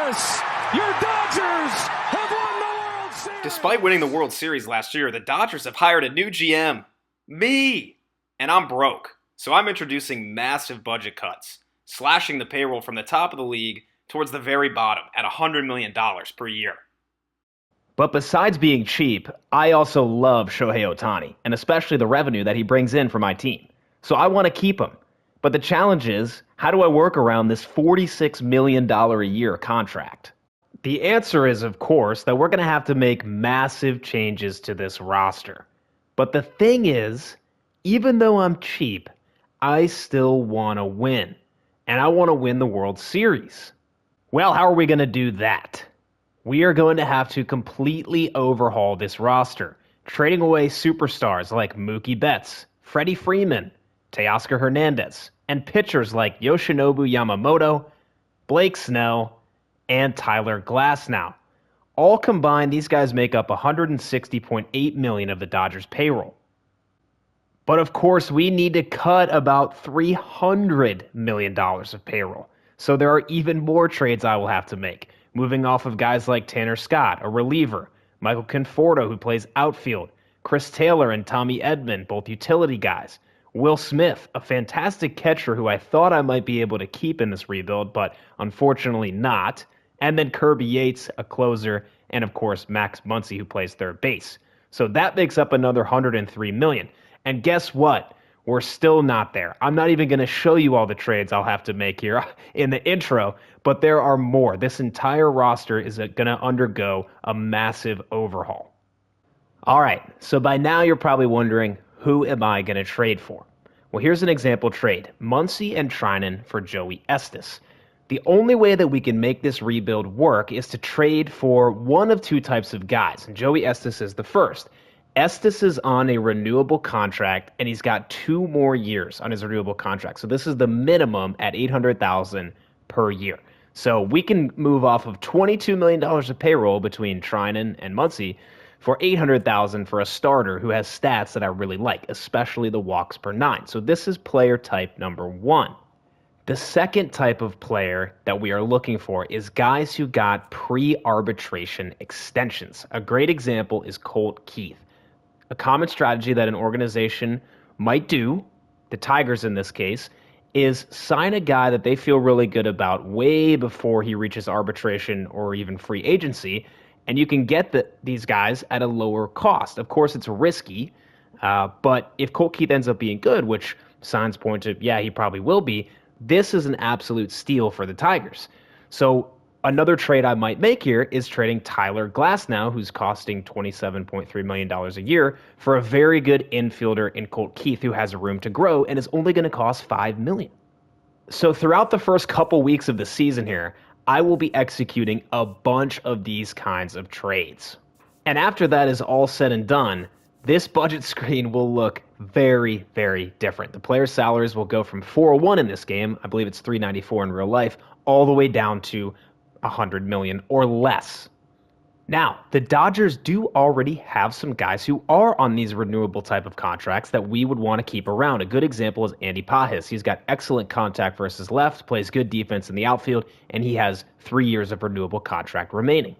Yes! Your Dodgers have won the World Series! Despite winning the World Series last year, the Dodgers have hired a new GM. Me! And I'm broke. So I'm introducing massive budget cuts, slashing the payroll from the top of the league towards the very bottom at $100 million per year. But besides being cheap, I also love Shohei Ohtani, and especially the revenue that he brings in for my team. So I want to keep him. But the challenge is, how do I work around this $46 million a year contract? The answer is, of course, that we're going to have to make massive changes to this roster. But the thing is, even though I'm cheap, I still want to win. And I want to win the World Series. Well, how are we going to do that? We are going to have to completely overhaul this roster, trading away superstars like Mookie Betts, Freddie Freeman, Teoscar Hernandez, and pitchers like Yoshinobu Yamamoto, Blake Snell, and Tyler Glasnow. All combined, these guys make up $160.8 million of the Dodgers' payroll. But of course, we need to cut about $300 million of payroll. So there are even more trades I will have to make, moving off of guys like Tanner Scott, a reliever, Michael Conforto, who plays outfield, Chris Taylor and Tommy Edman, both utility guys, Will Smith, a fantastic catcher who I thought I might be able to keep in this rebuild, but unfortunately not, and then Kirby Yates, a closer, and of course Max Muncy, who plays third base. So that makes up another $103 million. And guess what? We're still not there. I'm not even going to show you all the trades I'll have to make here in the intro, but there are more. This entire roster is going to undergo a massive overhaul. All right, so by now you're probably wondering, who am I going to trade for? Well, here's an example trade. Muncy and Trinan for Joey Estes. The only way that we can make this rebuild work is to trade for one of two types of guys, and Joey Estes is the first. Estes is on a renewable contract, and he's got 2 more years on his renewable contract. So this is the minimum at $800,000 per year. So we can move off of $22 million of payroll between Trinan and Muncy for $800,000 for a starter who has stats that I really like, especially the walks per 9. So this is player type number 1. The second type of player that we are looking for is guys who got pre-arbitration extensions. A great example is Colt Keith. A common strategy that an organization might do, the Tigers in this case, is sign a guy that they feel really good about way before he reaches arbitration or even free agency, and you can get these guys at a lower cost. Of course, it's risky, but if Colt Keith ends up being good, which signs point to, yeah, he probably will be, this is an absolute steal for the Tigers. So another trade I might make here is trading Tyler Glasnow, who's costing $27.3 million a year, for a very good infielder in Colt Keith, who has room to grow and is only going to cost $5 million. So throughout the first couple weeks of the season here, I will be executing a bunch of these kinds of trades. And after that is all said and done, this budget screen will look very, very different. The players' salaries will go from $401 in this game, I believe it's $394 in real life, all the way down to $100 million or less. Now, the Dodgers do already have some guys who are on these renewable type of contracts that we would want to keep around. A good example is Andy Pages. He's got excellent contact versus left, plays good defense in the outfield, and he has 3 years of renewable contract remaining.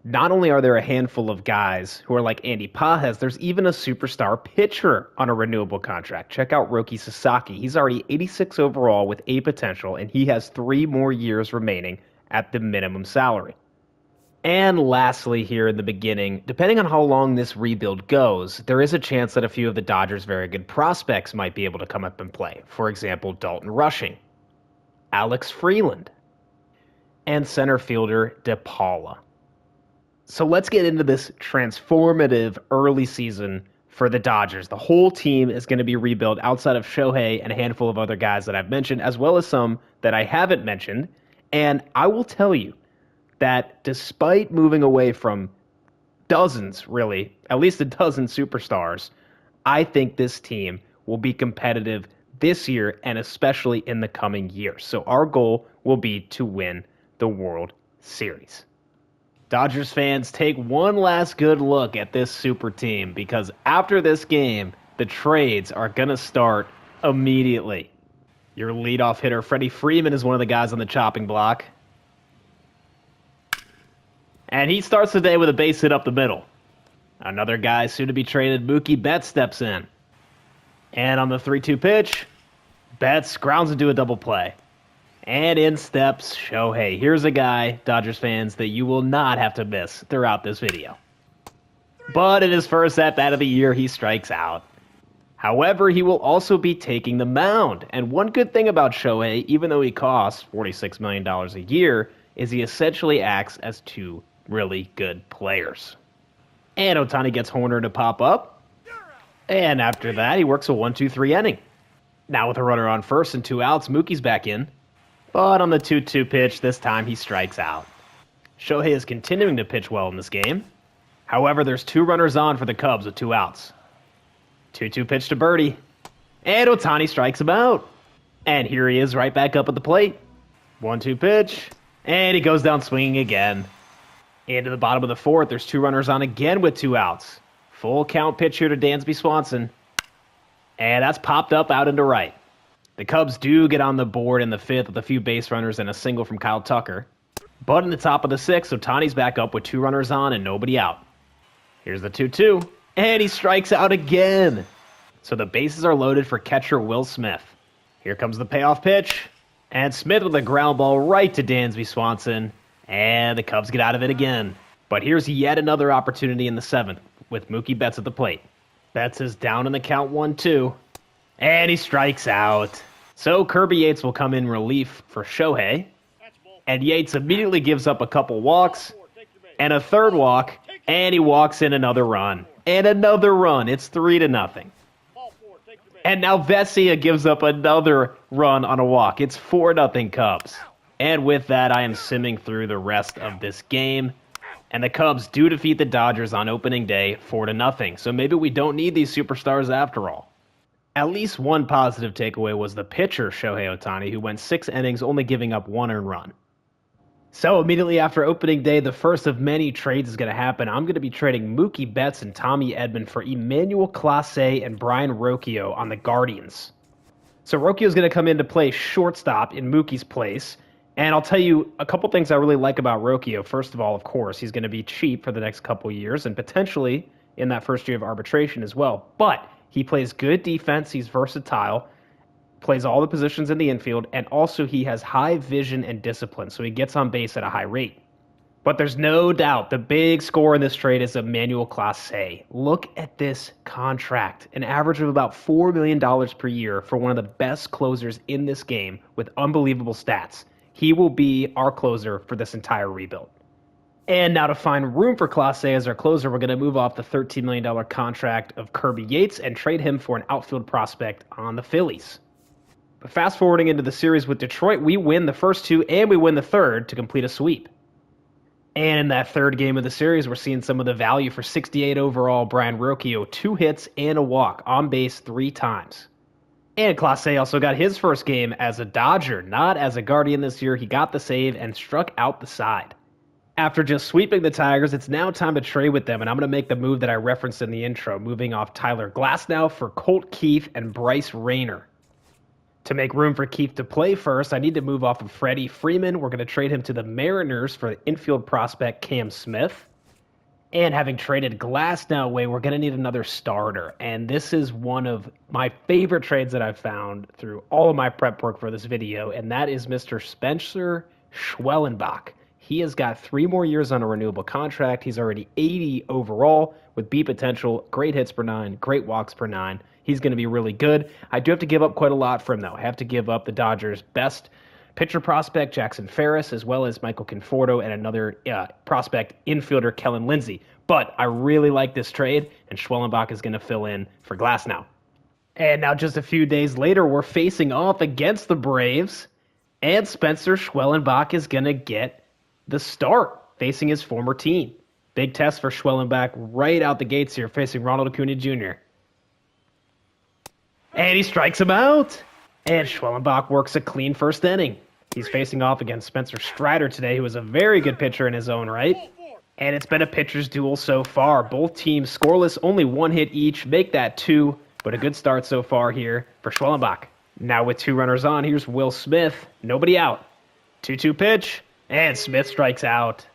Not only are there a handful of guys who are like Andy Pages, there's even a superstar pitcher on a renewable contract. Check out Roki Sasaki. He's already 86 overall with A potential, and he has 3 more years remaining at the minimum salary. And lastly here in the beginning, depending on how long this rebuild goes, there is a chance that a few of the Dodgers' very good prospects might be able to come up and play. For example, Dalton Rushing, Alex Freeland, and center fielder DePaula. So let's get into this transformative early season for the Dodgers. The whole team is going to be rebuilt outside of Shohei and a handful of other guys that I've mentioned, as well as some that I haven't mentioned. And I will tell you that despite moving away from dozens, really, at least a dozen superstars, I think this team will be competitive this year and especially in the coming years. So our goal will be to win the World Series. Dodgers fans, take one last good look at this super team, because after this game, the trades are going to start immediately. Your leadoff hitter, Freddie Freeman, is one of the guys on the chopping block. And he starts the day with a base hit up the middle. Another guy soon to be traded, Mookie Betts, steps in. And on the 3-2 pitch, Betts grounds into a double play. And in steps Shohei. Here's a guy, Dodgers fans, that you will not have to miss throughout this video. But in his first at-bat of the year, he strikes out. However, he will also be taking the mound. And one good thing about Shohei, even though he costs $46 million a year, is he essentially acts as two really good players. And Ohtani gets Horner to pop up. And after that, he works a 1-2-3 inning. Now with a runner on first and 2 outs, Mookie's back in. But on the 2-2 pitch, this time he strikes out. Shohei is continuing to pitch well in this game. However, there's 2 runners on for the Cubs with 2 outs. 2-2 pitch to Brodie. And Ohtani strikes him out. And here he is right back up at the plate. 1-2 pitch. And he goes down swinging again. Into the bottom of the 4th, there's 2 runners on again with 2 outs. Full count pitch here to Dansby Swanson. And that's popped up out into right. The Cubs do get on the board in the 5th with a few base runners and a single from Kyle Tucker. But in the top of the 6th, Ohtani's back up with 2 runners on and nobody out. Here's the 2-2, and he strikes out again. So the bases are loaded for catcher Will Smith. Here comes the payoff pitch, and Smith with a ground ball right to Dansby Swanson, and the Cubs get out of it again. But here's yet another opportunity in the 7th with Mookie Betts at the plate. Betts is down in the count 1-2, and he strikes out. So Kirby Yates will come in relief for Shohei, and Yates immediately gives up a couple walks and a 3rd walk, and he walks in another run. And another run. It's 3-0. And now Vesia gives up another run on a walk. It's 4-0 Cubs. And with that, I am simming through the rest of this game. And the Cubs do defeat the Dodgers on opening day 4-0. So maybe we don't need these superstars after all. At least one positive takeaway was the pitcher, Shohei Ohtani, who went 6 innings, only giving up 1 earned run. So immediately after opening day, the first of many trades is going to happen. I'm going to be trading Mookie Betts and Tommy Edman for Emmanuel Clase and Brian Rocchio on the Guardians. So Rocchio is going to come in to play shortstop in Mookie's place. And I'll tell you a couple things I really like about Rocchio. First of all, of course, he's going to be cheap for the next couple years and potentially in that first year of arbitration as well. But he plays good defense. He's versatile. Plays all the positions in the infield, and also he has high vision and discipline, so he gets on base at a high rate. But there's no doubt the big score in this trade is Emmanuel Clase. Look at this contract, an average of about $4 million per year for one of the best closers in this game with unbelievable stats. He will be our closer for this entire rebuild. And now to find room for Clase as our closer, we're going to move off the $13 million contract of Kirby Yates and trade him for an outfield prospect on the Phillies. But fast forwarding into the series with Detroit, we win the first 2 and we win the 3rd to complete a sweep. And in that 3rd game of the series, we're seeing some of the value for 68 overall Brian Rocchio, 2 hits and a walk, on base 3 times. And Clase also got his first game as a Dodger, not as a Guardian this year. He got the save and struck out the side. After just sweeping the Tigers, it's now time to trade with them, and I'm going to make the move that I referenced in the intro, moving off Tyler Glasnow for Colt Keith and Bryce Rayner. To make room for Keith to play first, I need to move off of Freddie Freeman. We're going to trade him to the Mariners for infield prospect Cam Smith. And having traded Glasnow away, we're going to need another starter. And this is one of my favorite trades that I've found through all of my prep work for this video, and that is Mr. Spencer Schwellenbach. He has got 3 more years on a renewable contract. He's already 80 overall with B potential, great hits per 9, great walks per 9. He's going to be really good. I do have to give up quite a lot for him, though. I have to give up the Dodgers' best pitcher prospect, Jackson Ferris, as well as Michael Conforto, and another prospect infielder, Kellen Lindsey. But I really like this trade, and Schwellenbach is going to fill in for Glasnow. And now just a few days later, we're facing off against the Braves, and Spencer Schwellenbach is going to get the start facing his former team. Big test for Schwellenbach right out the gates here, facing Ronald Acuna Jr. And he strikes him out. And Schwellenbach works a clean first inning. He's facing off against Spencer Strider today, who is a very good pitcher in his own right. And it's been a pitcher's duel so far. Both teams scoreless, only 1 hit each. Make that 2, but a good start so far here for Schwellenbach. Now with 2 runners on, here's Will Smith. Nobody out. 2-2 pitch, and Smith strikes out.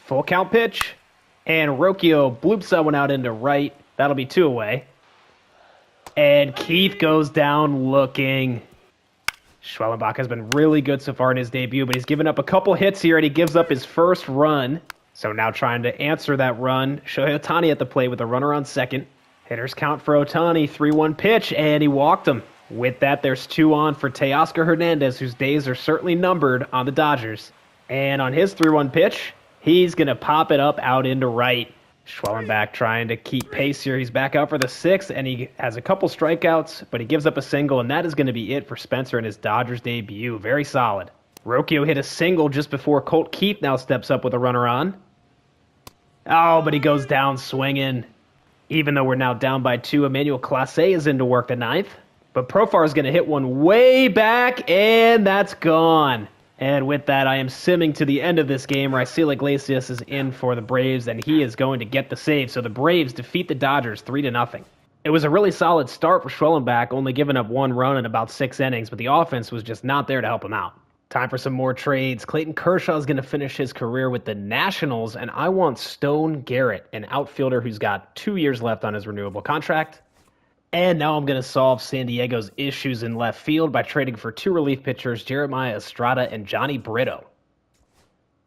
Full count pitch. And Rocchio bloops that one out into right. That'll be 2 away. And Keith goes down looking. Schwellenbach has been really good so far in his debut, but he's given up a couple hits here, and he gives up his first run. So now trying to answer that run, Shohei Ohtani at the plate with a runner on second. Hitters count for Ohtani, 3-1 pitch, and he walked him. With that, there's 2 on for Teoscar Hernandez, whose days are certainly numbered on the Dodgers. And on his 3-1 pitch, he's going to pop it up out into right. Schwellenbach trying to keep pace here. He's back out for the 6th, and he has a couple strikeouts, but he gives up a single, and that is going to be it for Spencer in his Dodgers debut. Very solid. Rocchio hit a single just before Colt Keith now steps up with a runner on. Oh, but he goes down swinging. Even though we're now down by 2, Emmanuel Clase is in to work the 9th. But Profar is going to hit one way back, and that's gone. And with that, I am simming to the end of this game. Raisel Iglesias is in for the Braves, and he is going to get the save. So the Braves defeat the Dodgers 3-0. It was a really solid start for Schwellenbach, only giving up 1 run in about 6 innings, but the offense was just not there to help him out. Time for some more trades. Clayton Kershaw is going to finish his career with the Nationals, and I want Stone Garrett, an outfielder who's got 2 years left on his renewable contract. And now I'm going to solve San Diego's issues in left field by trading for 2 relief pitchers, Jeremiah Estrada and Johnny Brito.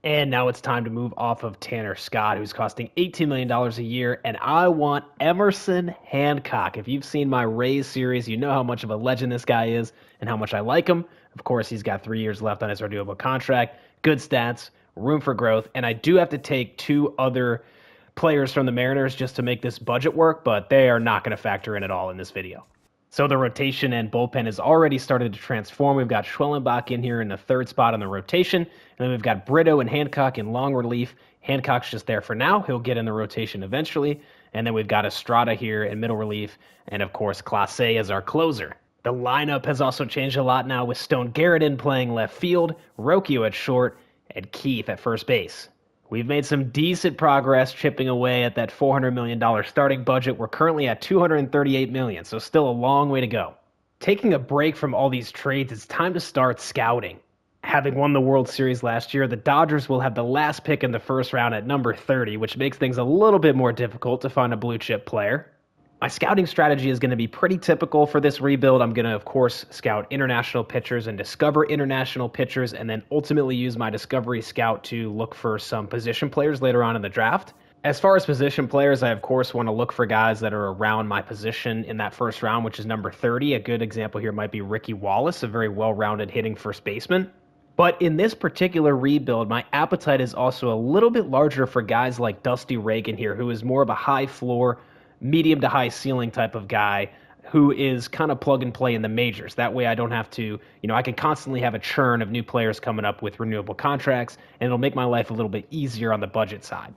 And now it's time to move off of Tanner Scott, who's costing $18 million a year, and I want Emerson Hancock. If you've seen my Rays series, you know how much of a legend this guy is and how much I like him. Of course, he's got 3 years left on his renewable contract, good stats, room for growth, and I do have to take 2 other players from the Mariners just to make this budget work, but they are not going to factor in at all in this video. So the rotation and bullpen has already started to transform. We've got Schwellenbach in here in the 3rd spot on the rotation, and then we've got Brito and Hancock in long relief. Hancock's just there for now. He'll get in the rotation eventually. And then we've got Estrada here in middle relief, and of course Clase as our closer. The lineup has also changed a lot now with Stone Garrett in playing left field, Rocchio at short, and Keith at first base. We've made some decent progress chipping away at that $400 million starting budget. We're currently at $238 million, so still a long way to go. Taking a break from all these trades, it's time to start scouting. Having won the World Series last year, the Dodgers will have the last pick in the 1st round at number 30, which makes things a little bit more difficult to find a blue chip player. My scouting strategy is going to be pretty typical for this rebuild. I'm going to, of course, scout international pitchers and discover international pitchers, and then ultimately use my Discovery Scout to look for some position players later on in the draft. As far as position players, I, of course, want to look for guys that are around my position in that 1st round, which is number 30. A good example here might be Ricky Wallace, a very well-rounded hitting first baseman. But in this particular rebuild, my appetite is also a little bit larger for guys like Dusty Reagan here, who is more of a high floor, medium to high ceiling type of guy who is kind of plug and play in the majors. That way I don't have to, I can constantly have a churn of new players coming up with renewable contracts, and it'll make my life a little bit easier on the budget side.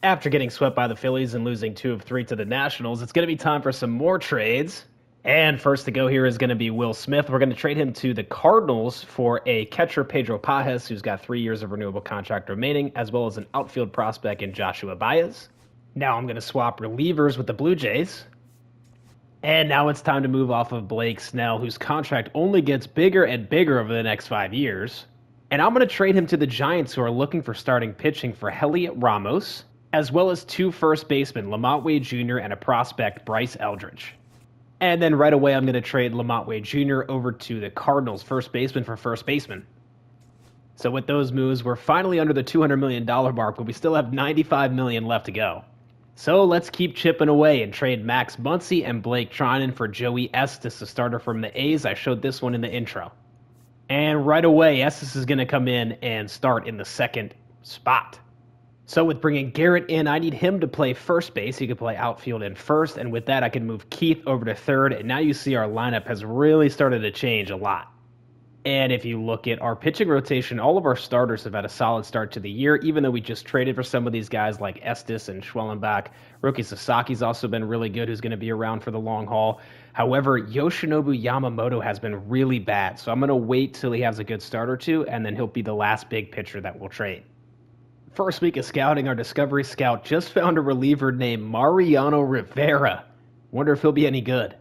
After getting swept by the Phillies and losing 2 of 3 to the Nationals, it's going to be time for some more trades. And first to go here is going to be Will Smith. We're going to trade him to the Cardinals for a catcher, Pedro Pajes, who's got 3 years of renewable contract remaining, as well as an outfield prospect in Joshua Baez. Now I'm going to swap relievers with the Blue Jays. And now it's time to move off of Blake Snell, whose contract only gets bigger and bigger over the next 5 years. And I'm going to trade him to the Giants, who are looking for starting pitching for Heliot Ramos, as well as 2 first basemen, Lamont Wade Jr. and a prospect, Bryce Eldridge. And then right away I'm going to trade Lamont Wade Jr. over to the Cardinals, first baseman for first baseman. So with those moves, we're finally under the $200 million mark, but we still have $95 million left to go. So let's keep chipping away and trade Max Muncy and Blake Treinen for Joey Estes, a starter from the A's. I showed this one in the intro. And right away, Estes is going to come in and start in the 2nd spot. So with bringing Garrett in, I need him to play first base. He could play outfield and first, and with that, I can move Keith over to 3rd, and now you see our lineup has really started to change a lot. And if you look at our pitching rotation, all of our starters have had a solid start to the year, even though we just traded for some of these guys like Estes and Schwellenbach. Roki Sasaki's also been really good, who's going to be around for the long haul. However, Yoshinobu Yamamoto has been really bad, so I'm going to wait till he has a good start or 2, and then he'll be the last big pitcher that we'll trade. First week of scouting, our Discovery Scout just found a reliever named Mariano Rivera. Wonder if he'll be any good.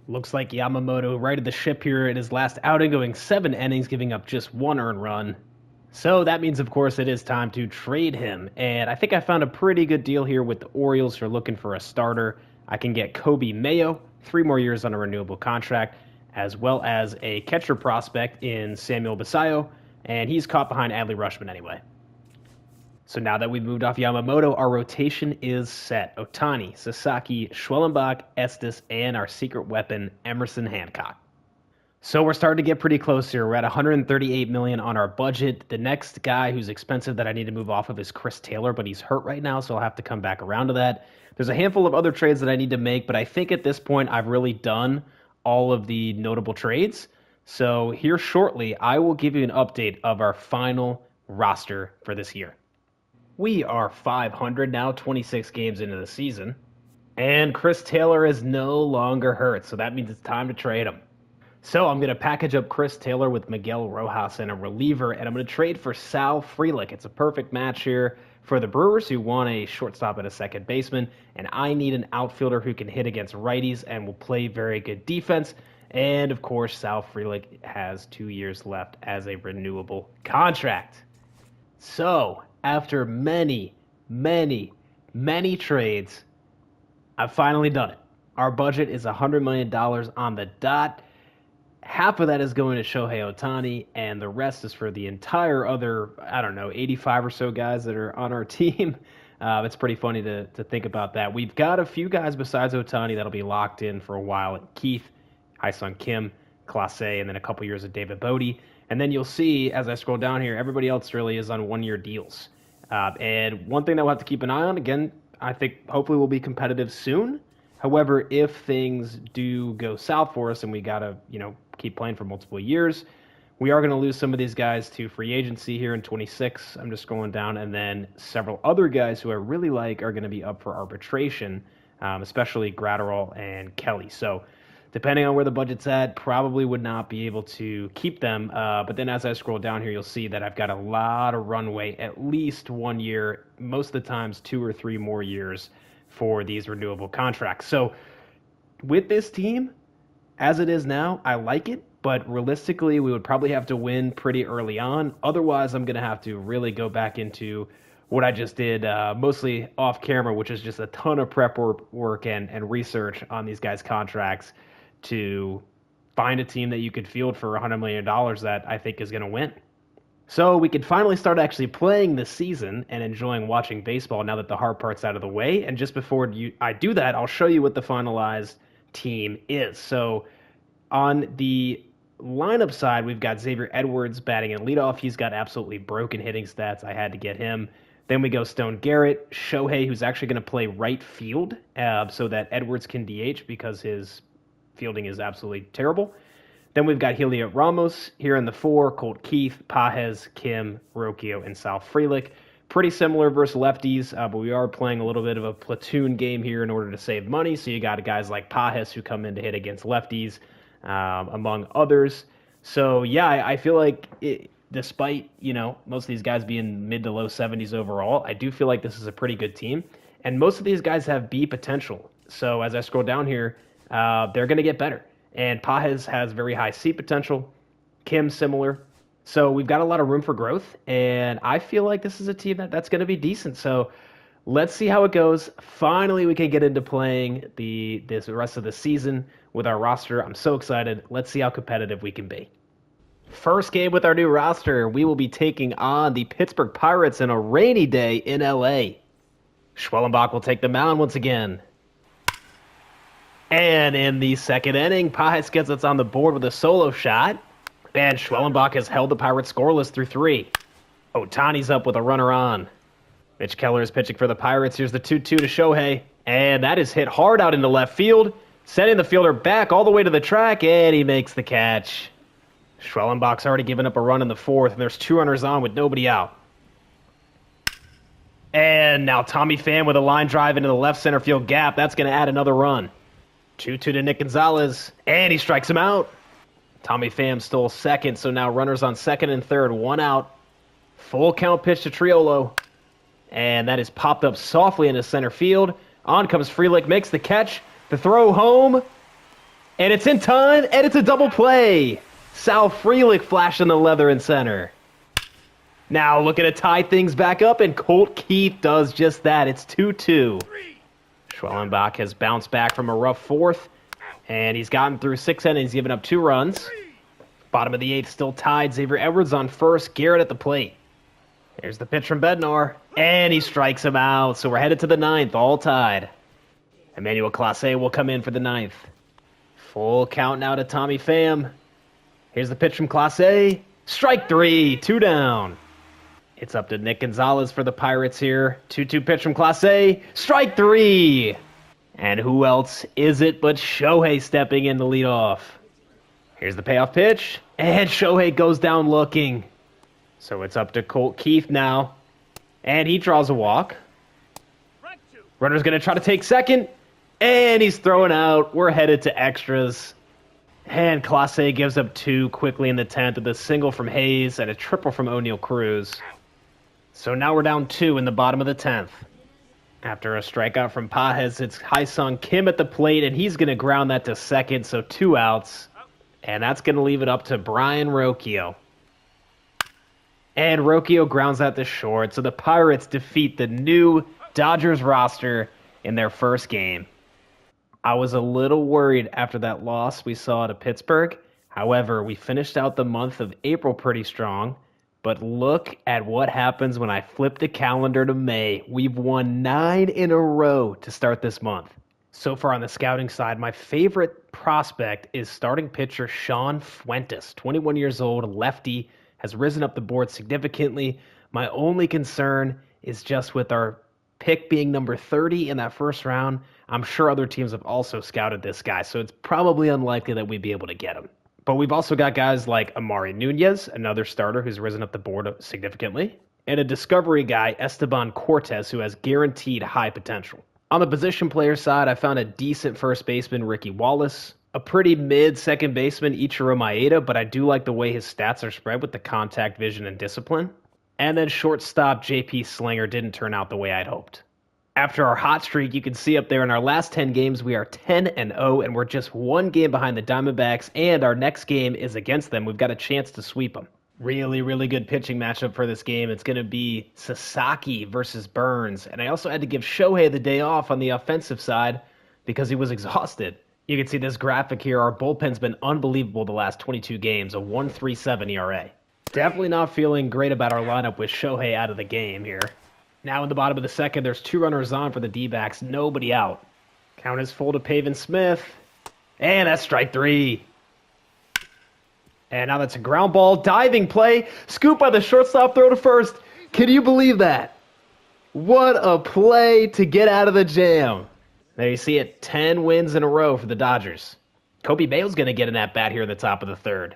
Looks like Yamamoto righted the ship here in his last outing, going 7 innings, giving up just 1 earned run. So that means, of course, it is time to trade him. And I think I found a pretty good deal here with the Orioles who are looking for a starter. I can get Kobe Mayo, 3 more years on a renewable contract, as well as a catcher prospect in Samuel Basayo, and he's caught behind Adley Rutschman anyway. So now that we've moved off Yamamoto, our rotation is set. Ohtani, Sasaki, Schwellenbach, Estes, and our secret weapon, Emerson Hancock. So we're starting to get pretty close here. We're at $138 million on our budget. The next guy who's expensive that I need to move off of is Chris Taylor, but he's hurt right now, so I'll have to come back around to that. There's a handful of other trades that I need to make, but I think at this point I've really done all of the notable trades. So here shortly, I will give you an update of our final roster for this year. We are 500 now, 26 games into the season, and Chris Taylor is no longer hurt, so that means it's time to trade him. So I'm going to package up Chris Taylor with Miguel Rojas and a reliever, and I'm going to trade for Sal Frelick. It's a perfect match here for the Brewers, who want a shortstop and a second baseman, and I need an outfielder who can hit against righties and will play very good defense. And, of course, Sal Frelick has 2 years left as a renewable contract. So, after many, many, many trades, I've finally done it. Our budget is $100 million on the dot. Half of that is going to Shohei Ohtani, and the rest is for the entire other, 85 or so guys that are on our team. It's pretty funny to think about that. We've got a few guys besides Ohtani that'll be locked in for a while. Keith, Hyesung Kim, Clase, and then a couple years of David Brodie. And then you'll see, as I scroll down here, everybody else really is on one-year deals. And one thing that we'll have to keep an eye on, again, I think hopefully we'll be competitive soon. However, if things do go south for us and we got to, keep playing for multiple years, we are going to lose some of these guys to free agency here in 26. I'm just scrolling down. And then several other guys who I really like are going to be up for arbitration, especially Gratterall and Kelly. So depending on where the budget's at, probably would not be able to keep them. But then as I scroll down here, you'll see that I've got a lot of runway, at least 1 year, most of the times 2 or 3 more years for these renewable contracts. So with this team, as it is now, I like it, but realistically, we would probably have to win pretty early on. Otherwise, I'm going to have to really go back into what I just did, mostly off camera, which is just a ton of prep work and research on these guys' contracts to find a team that you could field for $100 million that I think is going to win. So we could finally start actually playing this season and enjoying watching baseball now that the hard part's out of the way. And just before I do that, I'll show you what the finalized team is. So on the lineup side, we've got Xavier Edwards batting in leadoff. He's got absolutely broken hitting stats. I had to get him. Then we go Stone Garrett, Shohei, who's actually going to play right field so that Edwards can DH because his fielding is absolutely terrible. Then we've got Heliot Ramos here in the 4, Colt Keith, Pages, Kim, Rocchio, and Sal Frelick. Pretty similar versus lefties, but we are playing a little bit of a platoon game here in order to save money. So you got guys like Pages who come in to hit against lefties, among others. So yeah, I feel like despite, most of these guys being mid to low 70s overall, I do feel like this is a pretty good team. And most of these guys have B potential. So as I scroll down here, they're going to get better. And Pages has very high C potential. Kim similar. So we've got a lot of room for growth, and I feel like this is a team that's going to be decent. So let's see how it goes. Finally, we can get into playing this rest of the season with our roster. I'm so excited. Let's see how competitive we can be. First game with our new roster, we will be taking on the Pittsburgh Pirates on a rainy day in LA. Schwellenbach will take the mound once again. And in the second inning, Pages gets us on the board with a solo shot. And Schwellenbach has held the Pirates scoreless through 3. Ohtani's up with a runner on. Mitch Keller is pitching for the Pirates. Here's the 2-2 to Shohei. And that is hit hard out into left field, sending the fielder back all the way to the track, and he makes the catch. Schwellenbach's already given up a run in the 4th, and there's 2 runners on with nobody out. And now Tommy Pham with a line drive into the left center field gap. That's going to add another run. 2-2 to Nick Gonzalez, and he strikes him out. Tommy Pham stole second, so now runners on second and third, 1 out. Full count pitch to Triolo, and that is popped up softly into center field. On comes Frelick, makes the catch, the throw home, and it's in time, and it's a double play. Sal Frelick flashing the leather in center. Now looking to tie things back up, and Colt Keith does just that. It's 2-2. Schwellenbach has bounced back from a rough fourth, and he's gotten through 6 innings, giving up 2 runs. Bottom of the 8th, still tied. Xavier Edwards on first, Garrett at the plate. Here's the pitch from Bednar, and he strikes him out. So we're headed to the 9th, all tied. Emmanuel Clase will come in for the 9th. Full count now to Tommy Pham. Here's the pitch from Clase. Strike 3, 2 down. It's up to Nick Gonzalez for the Pirates here. 2-2 pitch from Clase. Strike 3. And who else is it but Shohei stepping in to lead off? Here's the payoff pitch. And Shohei goes down looking. So it's up to Colt Keith now. And he draws a walk. Runner's going to try to take second. And he's thrown out. We're headed to extras. And Clase gives up 2 quickly in the 10th with a single from Hayes and a triple from O'Neal Cruz. So now we're down 2 in the bottom of the 10th. After a strikeout from Pajes, it's Hai-Sung Kim at the plate, and he's going to ground that to second, so 2 outs. And that's going to leave it up to Brian Rocchio. And Rocchio grounds that to short, so the Pirates defeat the new Dodgers roster in their first game. I was a little worried after that loss we saw to Pittsburgh. However, we finished out the month of April pretty strong. But look at what happens when I flip the calendar to May. We've won 9 in a row to start this month. So far on the scouting side, my favorite prospect is starting pitcher Sean Fuentes. 21 years old, lefty, has risen up the board significantly. My only concern is just with our pick being number 30 in that first round. I'm sure other teams have also scouted this guy, so it's probably unlikely that we'd be able to get him. But we've also got guys like Amari Nunez, another starter who's risen up the board significantly, and a discovery guy, Esteban Cortes, who has guaranteed high potential. On the position player side, I found a decent first baseman, Ricky Wallace, a pretty mid second baseman, Ichiro Maeda, but I do like the way his stats are spread with the contact, vision, and discipline. And then shortstop JP Slinger didn't turn out the way I'd hoped. After our hot streak, you can see up there in our last 10 games, we are 10-0, and we're just 1 game behind the Diamondbacks, and our next game is against them. We've got a chance to sweep them. Really, really good pitching matchup for this game. It's going to be Sasaki versus Burns, and I also had to give Shohei the day off on the offensive side because he was exhausted. You can see this graphic here. Our bullpen's been unbelievable the last 22 games, a 1.37 ERA. Definitely not feeling great about our lineup with Shohei out of the game here. Now in the bottom of the 2nd, there's 2 runners on for the D-backs, nobody out. Count is full to Pavin Smith. And that's strike 3. And now that's a ground ball, diving play, scoop by the shortstop, throw to first. Can you believe that? What a play to get out of the jam. There you see it, 10 wins in a row for the Dodgers. Kobe Mayo's going to get an at-bat here in the top of the 3rd.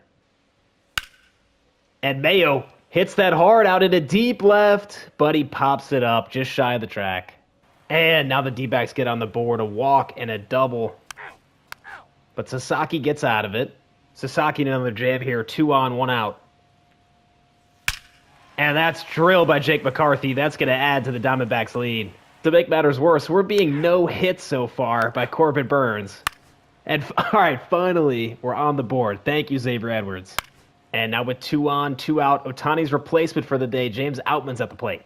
And Mayo hits that hard out into deep left, but he pops it up just shy of the track. And now the D-backs get on the board, a walk and a double. But Sasaki gets out of it. Sasaki another jab here, 2 on, 1 out. And that's drilled by Jake McCarthy. That's going to add to the Diamondbacks' lead. To make matters worse, we're being no hits so far by Corbin Burns. And all right, finally, we're on the board. Thank you, Xavier Edwards. And now with 2 on, 2 out, Ohtani's replacement for the day, James Outman's at the plate.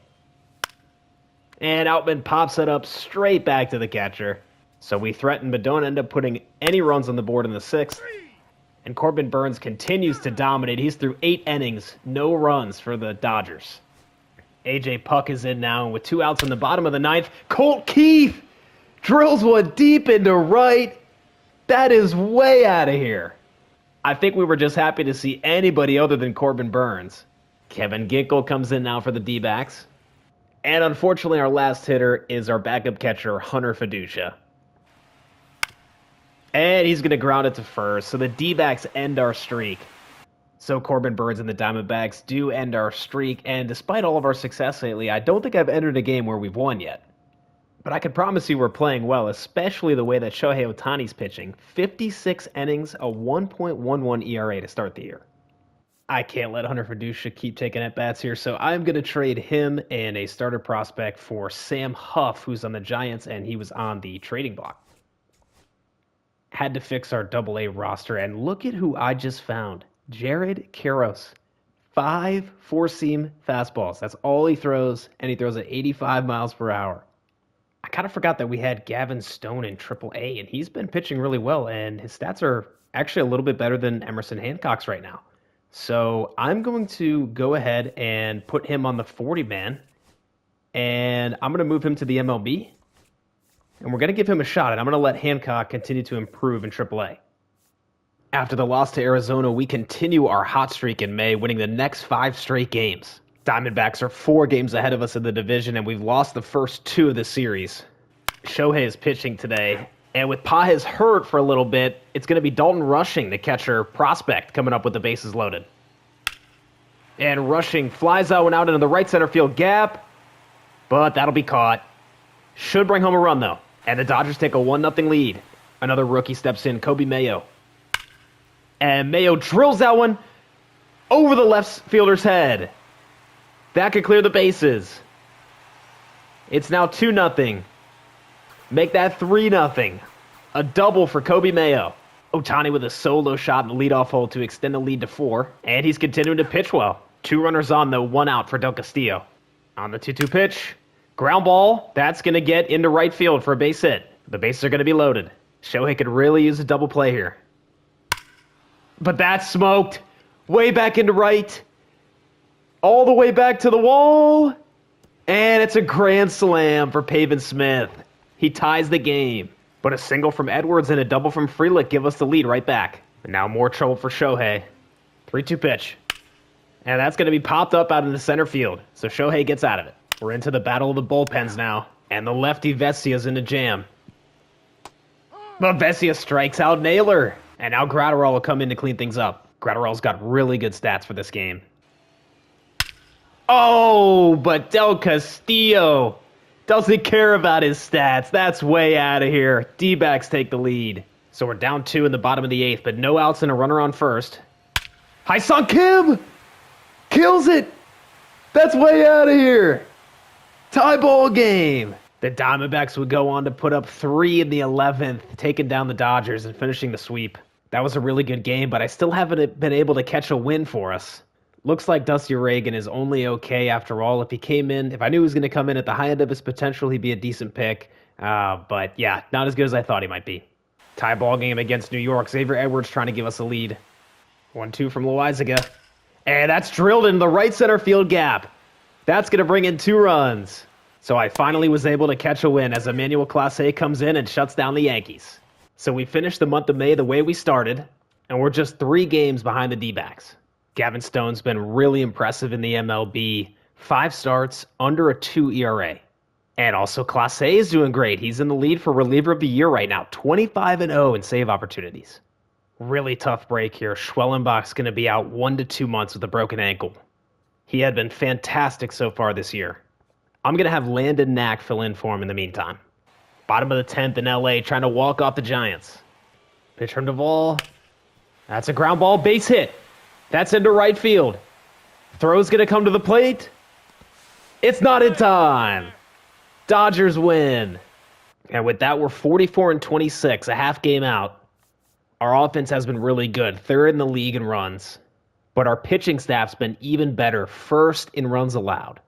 And Outman pops it up straight back to the catcher. So we threaten, but don't end up putting any runs on the board in the 6th. And Corbin Burns continues to dominate. He's through 8 innings, no runs for the Dodgers. A.J. Puck is in now, and with 2 outs in the bottom of the 9th, Colt Keith drills one deep into right. That is way out of here. I think we were just happy to see anybody other than Corbin Burns. Kevin Ginkel comes in now for the D-backs. And unfortunately, our last hitter is our backup catcher, Hunter Fiducia. And he's going to ground it to first, so the D-backs end our streak. So Corbin Burns and the Diamondbacks do end our streak, and despite all of our success lately, I don't think I've entered a game where we've won yet. But I can promise you we're playing well, especially the way that Shohei Ohtani's pitching. 56 innings, a 1.11 ERA to start the year. I can't let Hunter Fiducia keep taking at-bats here, so I'm going to trade him and a starter prospect for Sam Huff, who's on the Giants, and he was on the trading block. Had to fix our AA roster, and look at who I just found. Jared Quiros. 5 four-seam fastballs. That's all he throws, and he throws at 85 miles per hour. I kind of forgot that we had Gavin Stone in AAA, and he's been pitching really well, and his stats are actually a little bit better than Emerson Hancock's right now. So I'm going to go ahead and put him on the 40-man, and I'm going to move him to the MLB, and we're going to give him a shot, and I'm going to let Hancock continue to improve in AAA. After the loss to Arizona, we continue our hot streak in May, winning the next 5 straight games. Diamondbacks are 4 games ahead of us in the division, and we've lost the first 2 of the series. Shohei is pitching today, and with Pages hurt for a little bit, it's going to be Dalton Rushing, the catcher prospect, coming up with the bases loaded. And Rushing flies that one out into the right center field gap, but that'll be caught. Should bring home a run, though, and the Dodgers take a 1-0 lead. Another rookie steps in, Kobe Mayo. And Mayo drills that one over the left fielder's head. That could clear the bases. It's now 2-0. Make that 3-0. A double for Kobe Mayo. Ohtani with a solo shot in the leadoff hole to extend the lead to 4. And he's continuing to pitch well. 2 runners on, though, 1 out for Del Castillo. On the 2-2 pitch. Ground ball. That's going to get into right field for a base hit. The bases are going to be loaded. Shohei could really use a double play here. But that's smoked. Way back into right. All the way back to the wall. And it's a grand slam for Pavin Smith. He ties the game. But a single from Edwards and a double from Frelick give us the lead right back. And now more trouble for Shohei. 3-2 pitch. And that's going to be popped up out into center field. So Shohei gets out of it. We're into the battle of the bullpens now. And the lefty Vesia's in a jam. But Vesia strikes out Naylor. And now Gratterall will come in to clean things up. Gratterall's got really good stats for this game. Oh, but Del Castillo doesn't care about his stats. That's way out of here. D-backs take the lead. So we're down 2 in the bottom of the 8th, but no outs and a runner on first. Hai-Sung Kim kills it. That's way out of here. Tie ball game. The Diamondbacks would go on to put up 3 in the 11th, taking down the Dodgers and finishing the sweep. That was a really good game, but I still haven't been able to catch a win for us. Looks like Dusty Reagan is only okay after all. If I knew he was going to come in at the high end of his potential, he'd be a decent pick. But yeah, not as good as I thought he might be. Tie ball game against New York. Xavier Edwards trying to give us a lead. 1-2 from Loizaga. And that's drilled in the right center field gap. That's going to bring in 2 runs. So I finally was able to catch a win as Emmanuel Clase comes in and shuts down the Yankees. So we finished the month of May the way we started, and we're just 3 games behind the D-backs. Gavin Stone's been really impressive in the MLB. 5 starts, under a 2 ERA. And also Clase is doing great. He's in the lead for reliever of the year right now. 25-0 in save opportunities. Really tough break here. Schwellenbach's going to be out 1 to 2 months with a broken ankle. He had been fantastic so far this year. I'm going to have Landon Knack fill in for him in the meantime. Bottom of the 10th in LA, trying to walk off the Giants. Pitch from Duvall. That's a ground ball, base hit. That's into right field. Throw's going to come to the plate. It's not in time. Dodgers win. And with that, we're 44-26, a half game out. Our offense has been really good, 3rd in the league in runs. But our pitching staff's been even better, 1st in runs allowed.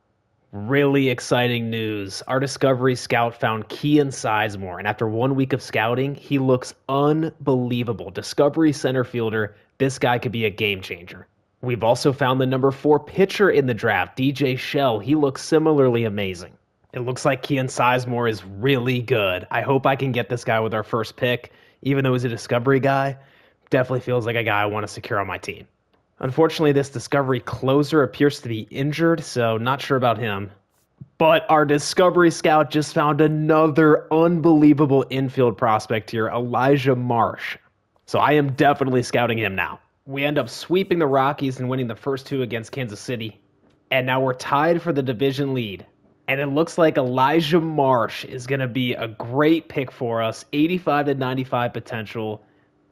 Really exciting news. Our Discovery Scout found Kian Sizemore, and after 1 week of scouting, he looks unbelievable. Discovery center fielder, this guy could be a game changer. We've also found the number 4 pitcher in the draft, DJ Shell. He looks similarly amazing. It looks like Kian Sizemore is really good. I hope I can get this guy with our first pick. Even though he's a Discovery guy, definitely feels like a guy I want to secure on my team. Unfortunately, this Discovery closer appears to be injured, so not sure about him. But our Discovery Scout just found another unbelievable infield prospect here, Elijah Marsh. So I am definitely scouting him now. We end up sweeping the Rockies and winning the first 2 against Kansas City. And now we're tied for the division lead. And it looks like Elijah Marsh is going to be a great pick for us. 85 to 95 potential.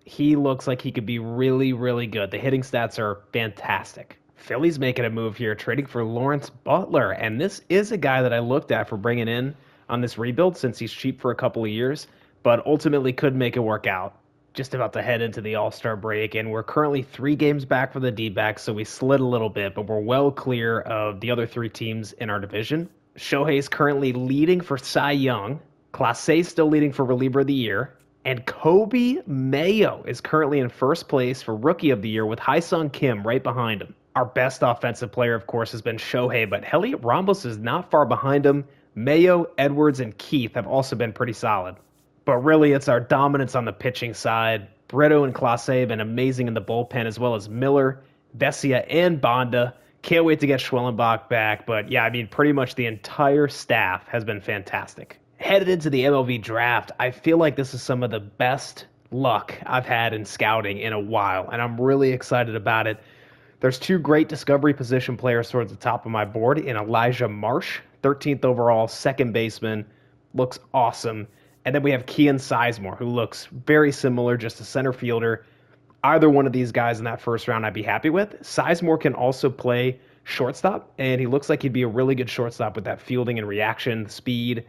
He looks like he could be really, really good. The hitting stats are fantastic. Philly's making a move here, trading for Lawrence Butler. And this is a guy that I looked at for bringing in on this rebuild since he's cheap for a couple of years, but ultimately could make it work out. just about to head into the All-Star break, and we're currently 3 games back for the D-backs, so we slid a little bit, but we're well clear of the other 3 teams in our division. Shohei is currently leading for Cy Young. Clase still leading for Reliever of the Year. And Kobe Mayo is currently in first place for Rookie of the Year with Haesung Kim right behind him. Our best offensive player, of course, has been Shohei, but Heliot Ramos is not far behind him. Mayo, Edwards, and Keith have also been pretty solid. But really, it's our dominance on the pitching side. Brito and Clase have been amazing in the bullpen, as well as Miller, Vesia, and Banda. Can't wait to get Schwellenbach back, but yeah, I mean, pretty much the entire staff has been fantastic. Headed into the MLB draft, I feel like this is some of the best luck I've had in scouting in a while, and I'm really excited about it. There's 2 great discovery position players towards the top of my board in Elijah Marsh, 13th overall, second baseman, looks awesome. And then we have Kean Sizemore, who looks very similar, just a center fielder. Either one of these guys in that first round I'd be happy with. Sizemore can also play shortstop, and he looks like he'd be a really good shortstop with that fielding and reaction, speed.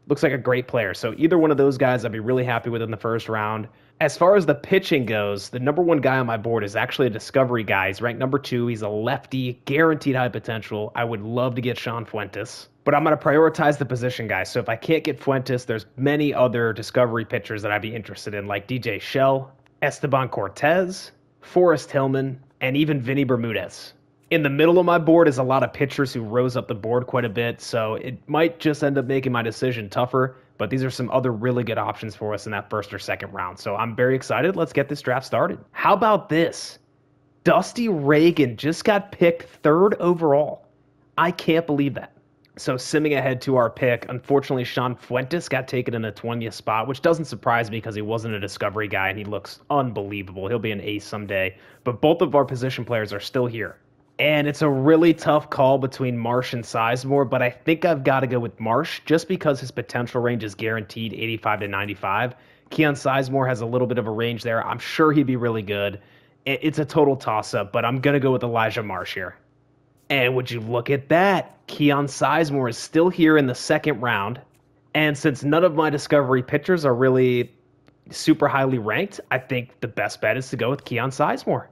Looks like a great player. So either one of those guys I'd be really happy with in the first round. As far as the pitching goes, the number 1 guy on my board is actually a discovery guy. He's ranked number 2. He's a lefty, guaranteed high potential. I would love to get Sean Fuentes. But I'm going to prioritize the position guys. So if I can't get Fuentes, there's many other discovery pitchers that I'd be interested in, like DJ Shell, Esteban Cortez, Forrest Hillman, and even Vinny Bermudez. In the middle of my board is a lot of pitchers who rose up the board quite a bit, so it might just end up making my decision tougher, but these are some other really good options for us in that first or second round. So I'm very excited. Let's get this draft started. How about this? Dusty Reagan just got picked 3rd overall. I can't believe that. So simming ahead to our pick, unfortunately, Sean Fuentes got taken in the 20th spot, which doesn't surprise me because he wasn't a discovery guy and he looks unbelievable. He'll be an ace someday. But both of our position players are still here. And it's a really tough call between Marsh and Sizemore, but I think I've got to go with Marsh just because his potential range is guaranteed 85 to 95. Keon Sizemore has a little bit of a range there. I'm sure he'd be really good. It's a total toss-up, but I'm going to go with Elijah Marsh here. And would you look at that? Keon Sizemore is still here in the second round. And since none of my discovery pitchers are really super highly ranked, I think the best bet is to go with Keon Sizemore.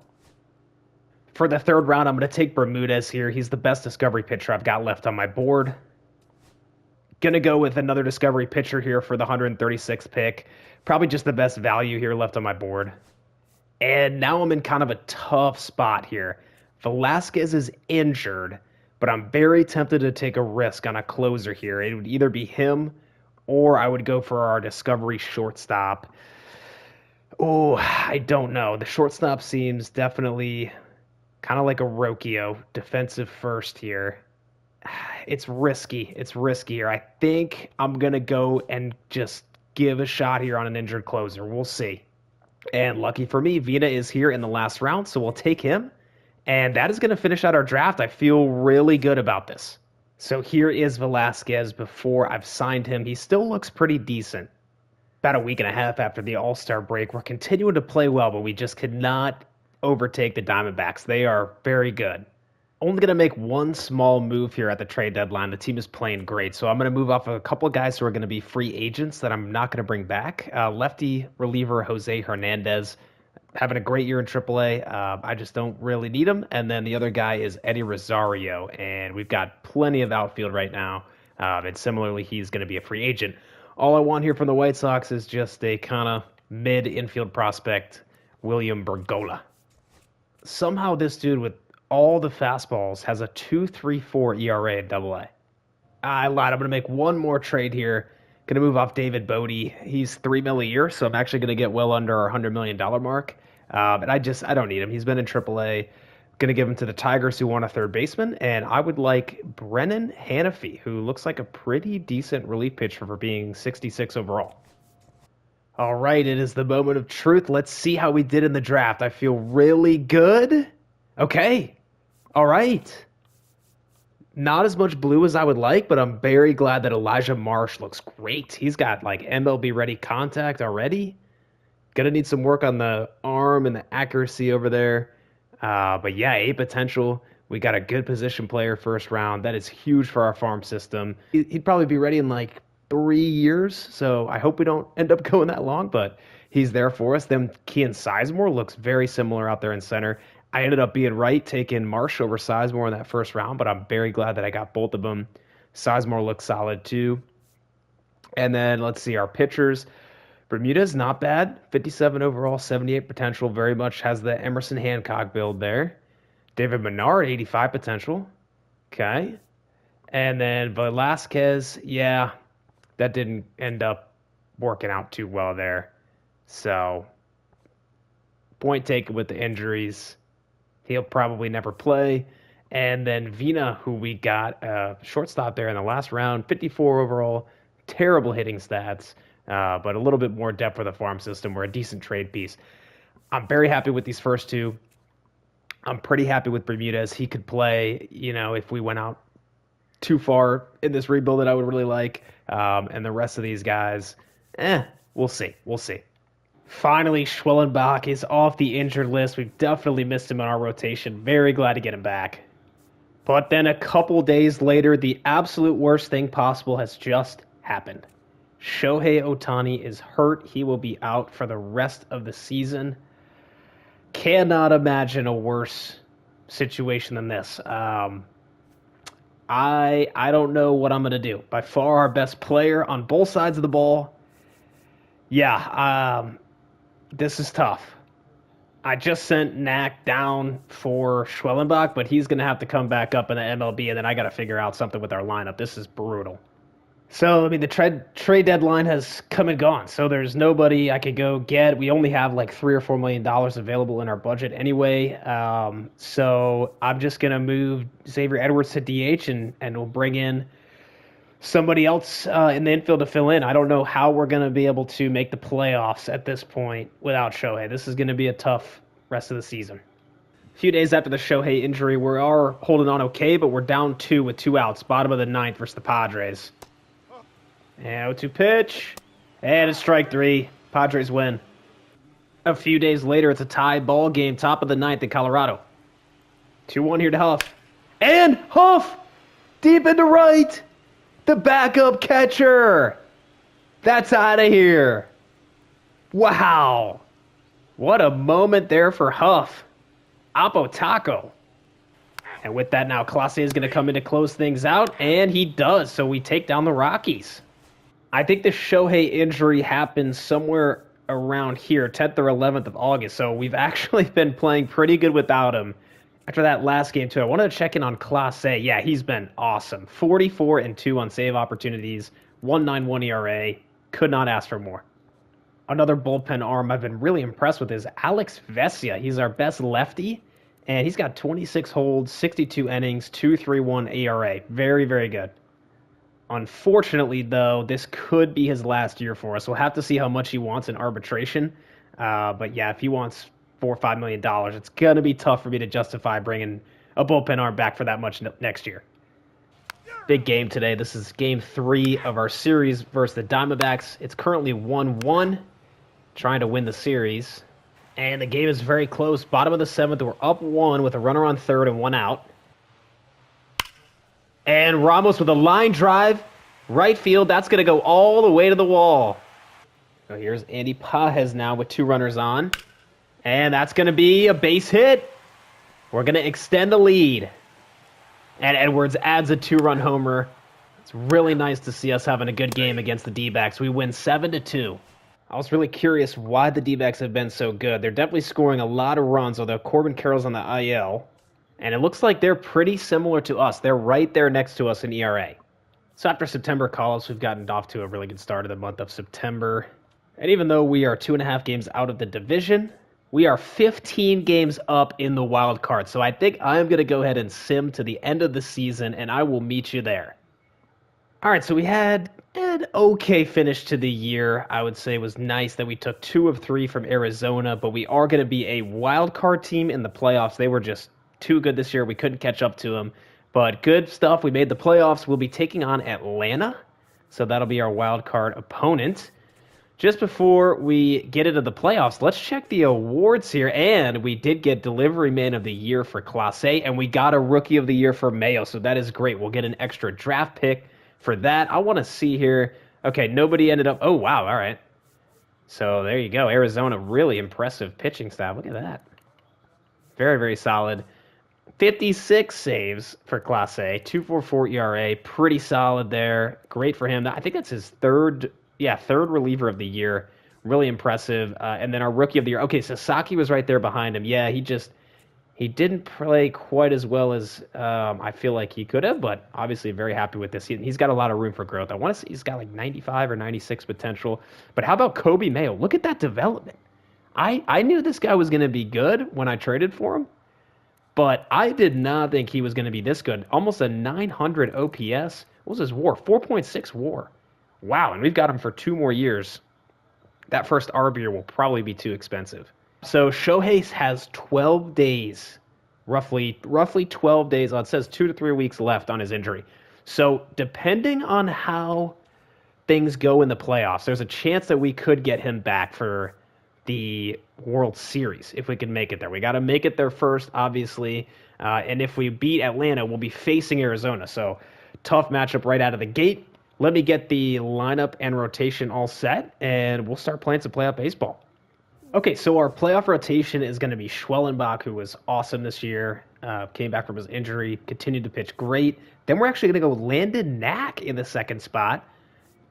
For the third round, I'm going to take Bermudez here. He's the best discovery pitcher I've got left on my board. Going to go with another discovery pitcher here for the 136th pick. Probably just the best value here left on my board. And now I'm in kind of a tough spot here. Velasquez is injured, but I'm very tempted to take a risk on a closer here. It would either be him or I would go for our discovery shortstop. Oh, I don't know. The shortstop seems definitely kind of like a Rocchio, defensive first here. It's risky. It's riskier. I think I'm going to go and just give a shot here on an injured closer. We'll see. And lucky for me, Vina is here in the last round, so we'll take him. And that is going to finish out our draft. I feel really good about this. So here is Velasquez before I've signed him. He still looks pretty decent. About a week and a half after the All-Star break, we're continuing to play well, but we just could not overtake the Diamondbacks. They are very good. Only going to make one small move here at the trade deadline. The team is playing great, so I'm going to move off a couple of guys who are going to be free agents that I'm not going to bring back. Lefty reliever Jose Hernandez, having a great year in AAA. I just don't really need him. And then the other guy is Eddie Rosario, and we've got plenty of outfield right now. And similarly, he's going to be a free agent. All I want here from the White Sox is just a kind of mid-infield prospect, William Bergolla. Somehow this dude with all the fastballs has a 2.34 ERA at AA. I lied. I'm going to make one more trade here. Going to move off David Brodie. He's $3 million a year, so I'm actually going to get well under our $100 million mark. And I don't need him. He's been in AAA. Going to give him to the Tigers, who want a third baseman. And I would like Brennan Hanafy, who looks like a pretty decent relief pitcher for being 66 overall. All right, it is the moment of truth. Let's see how we did in the draft. I feel really good. Okay. All right. Not as much blue as I would like, but I'm very glad that Elijah Marsh looks great. He's got like MLB ready contact already. Gonna need some work on the arm and the accuracy over there. But yeah, A potential. We got a good position player first round. That is huge for our farm system. He'd probably be ready in like 3 years, so I hope we don't end up going that long, but he's there for us. Then Kean Sizemore looks very similar out there in center. I ended up being right, taking Marsh over Sizemore in that first round, but I'm very glad that I got both of them. Sizemore looks solid too. And then let's see our pitchers. Bermuda's not bad. 57 overall, 78 potential. Very much has the Emerson Hancock build there. David Menard, 85 potential. Okay. And then Velasquez, yeah, that didn't end up working out too well there. So, point taken with the injuries. He'll probably never play. And then Vina, who we got shortstop there in the last round, 54 overall, terrible hitting stats, but a little bit more depth for the farm system. We're a decent trade piece. I'm very happy with these first two. I'm pretty happy with Bermudez. He could play, if we went out too far in this rebuild that I would really like. And the rest of these guys, we'll see. We'll see. Finally, Schwellenbach is off the injured list. We've definitely missed him in our rotation. Very glad to get him back. But then a couple days later, the absolute worst thing possible has just happened. Shohei Ohtani is hurt. He will be out for the rest of the season. Cannot imagine a worse situation than this. I don't know what I'm going to do. By far our best player on both sides of the ball. Yeah, this is tough. I just sent Knack down for Schwellenbach, but he's going to have to come back up in the MLB, and then I got to figure out something with our lineup. This is brutal. So, the trade deadline has come and gone, so there's nobody I could go get. We only have like $3 or $4 million available in our budget anyway, so I'm just going to move Xavier Edwards to DH, and we'll bring in somebody else in the infield to fill in. I don't know how we're going to be able to make the playoffs at this point without Shohei. This is going to be a tough rest of the season. A few days after the Shohei injury, we are holding on okay, but we're down 2 with 2 outs, bottom of the 9th versus the Padres. And 0-2 pitch, and it's strike 3. Padres win. A few days later, it's a tie ball game, top of the 9th in Colorado. 2-1 here to Huff. And Huff, deep into right. The backup catcher. That's out of here. Wow. What a moment there for Huff. Apo Taco. And with that now, Clase is going to come in to close things out, and he does. So we take down the Rockies. I think the Shohei injury happened somewhere around here, 10th or 11th of August. So we've actually been playing pretty good without him. After that last game, too, I wanted to check in on Clase. Yeah, he's been awesome. 44-2 on save opportunities, 1.91 ERA. Could not ask for more. Another bullpen arm I've been really impressed with is Alex Vesia. He's our best lefty, and he's got 26 holds, 62 innings, 2.31 ERA. Very, very good. Unfortunately, though, this could be his last year for us. We'll have to see how much he wants in arbitration. But yeah, if he wants $4 or $5 million, it's going to be tough for me to justify bringing a bullpen arm back for that much next year. Big game today. This is game 3 of our series versus the Diamondbacks. It's currently 1-1, trying to win the series. And the game is very close. Bottom of the 7th, we're up 1 with a runner on third and 1 out. And Ramos with a line drive, right field. That's going to go all the way to the wall. So here's Andy Pajes now with 2 runners on. And that's going to be a base hit. We're going to extend the lead. And Edwards adds a 2-run homer. It's really nice to see us having a good game against the D-backs. We win 7-2. I was really curious why the D-backs have been so good. They're definitely scoring a lot of runs, although Corbin Carroll's on the IL. And it looks like they're pretty similar to us. They're right there next to us in ERA. So after September call-ups, we've gotten off to a really good start of the month of September. And even though we are 2.5 games out of the division, we are 15 games up in the wild card. So I think I'm going to go ahead and sim to the end of the season, and I will meet you there. All right, so we had an okay finish to the year. I would say it was nice that we took 2 of 3 from Arizona, but we are going to be a wild card team in the playoffs. They were just too good this year. We couldn't catch up to them. But good stuff. We made the playoffs. We'll be taking on Atlanta. So that'll be our wild card opponent. Just before we get into the playoffs, let's check the awards here. And we did get Delivery Man of the Year for Clase, and we got a Rookie of the Year for Mayo. So that is great. We'll get an extra draft pick for that. I want to see here. Okay, nobody ended up. Oh, wow. All right. So there you go. Arizona, really impressive pitching staff. Look at that. Very, very solid. 56 saves for Class A, 2.44 ERA, pretty solid there. Great for him. I think that's his third reliever of the year. Really impressive. And then our rookie of the year. Okay, Sasaki was right there behind him. Yeah, he didn't play quite as well as I feel like he could have, but obviously very happy with this. He's got a lot of room for growth. I want to say he's got like 95 or 96 potential. But how about Kobe Mayo? Look at that development. I knew this guy was going to be good when I traded for him, but I did not think he was going to be this good. Almost a 900 OPS. What was his WAR? 4.6 WAR. Wow, and we've got him for 2 more years. That first ARB year will probably be too expensive. So Shohei has 12 days, roughly 12 days. It says 2 to 3 weeks left on his injury. So depending on how things go in the playoffs, there's a chance that we could get him back for the World Series if we can make it there. We got to make it there first, obviously. And if we beat Atlanta, we'll be facing Arizona. So tough matchup right out of the gate. Let me get the lineup and rotation all set, and we'll start playing some playoff baseball. Okay, so our playoff rotation is going to be Schwellenbach, who was awesome this year, came back from his injury, continued to pitch great. Then we're actually going to go Landon Knack in the second spot.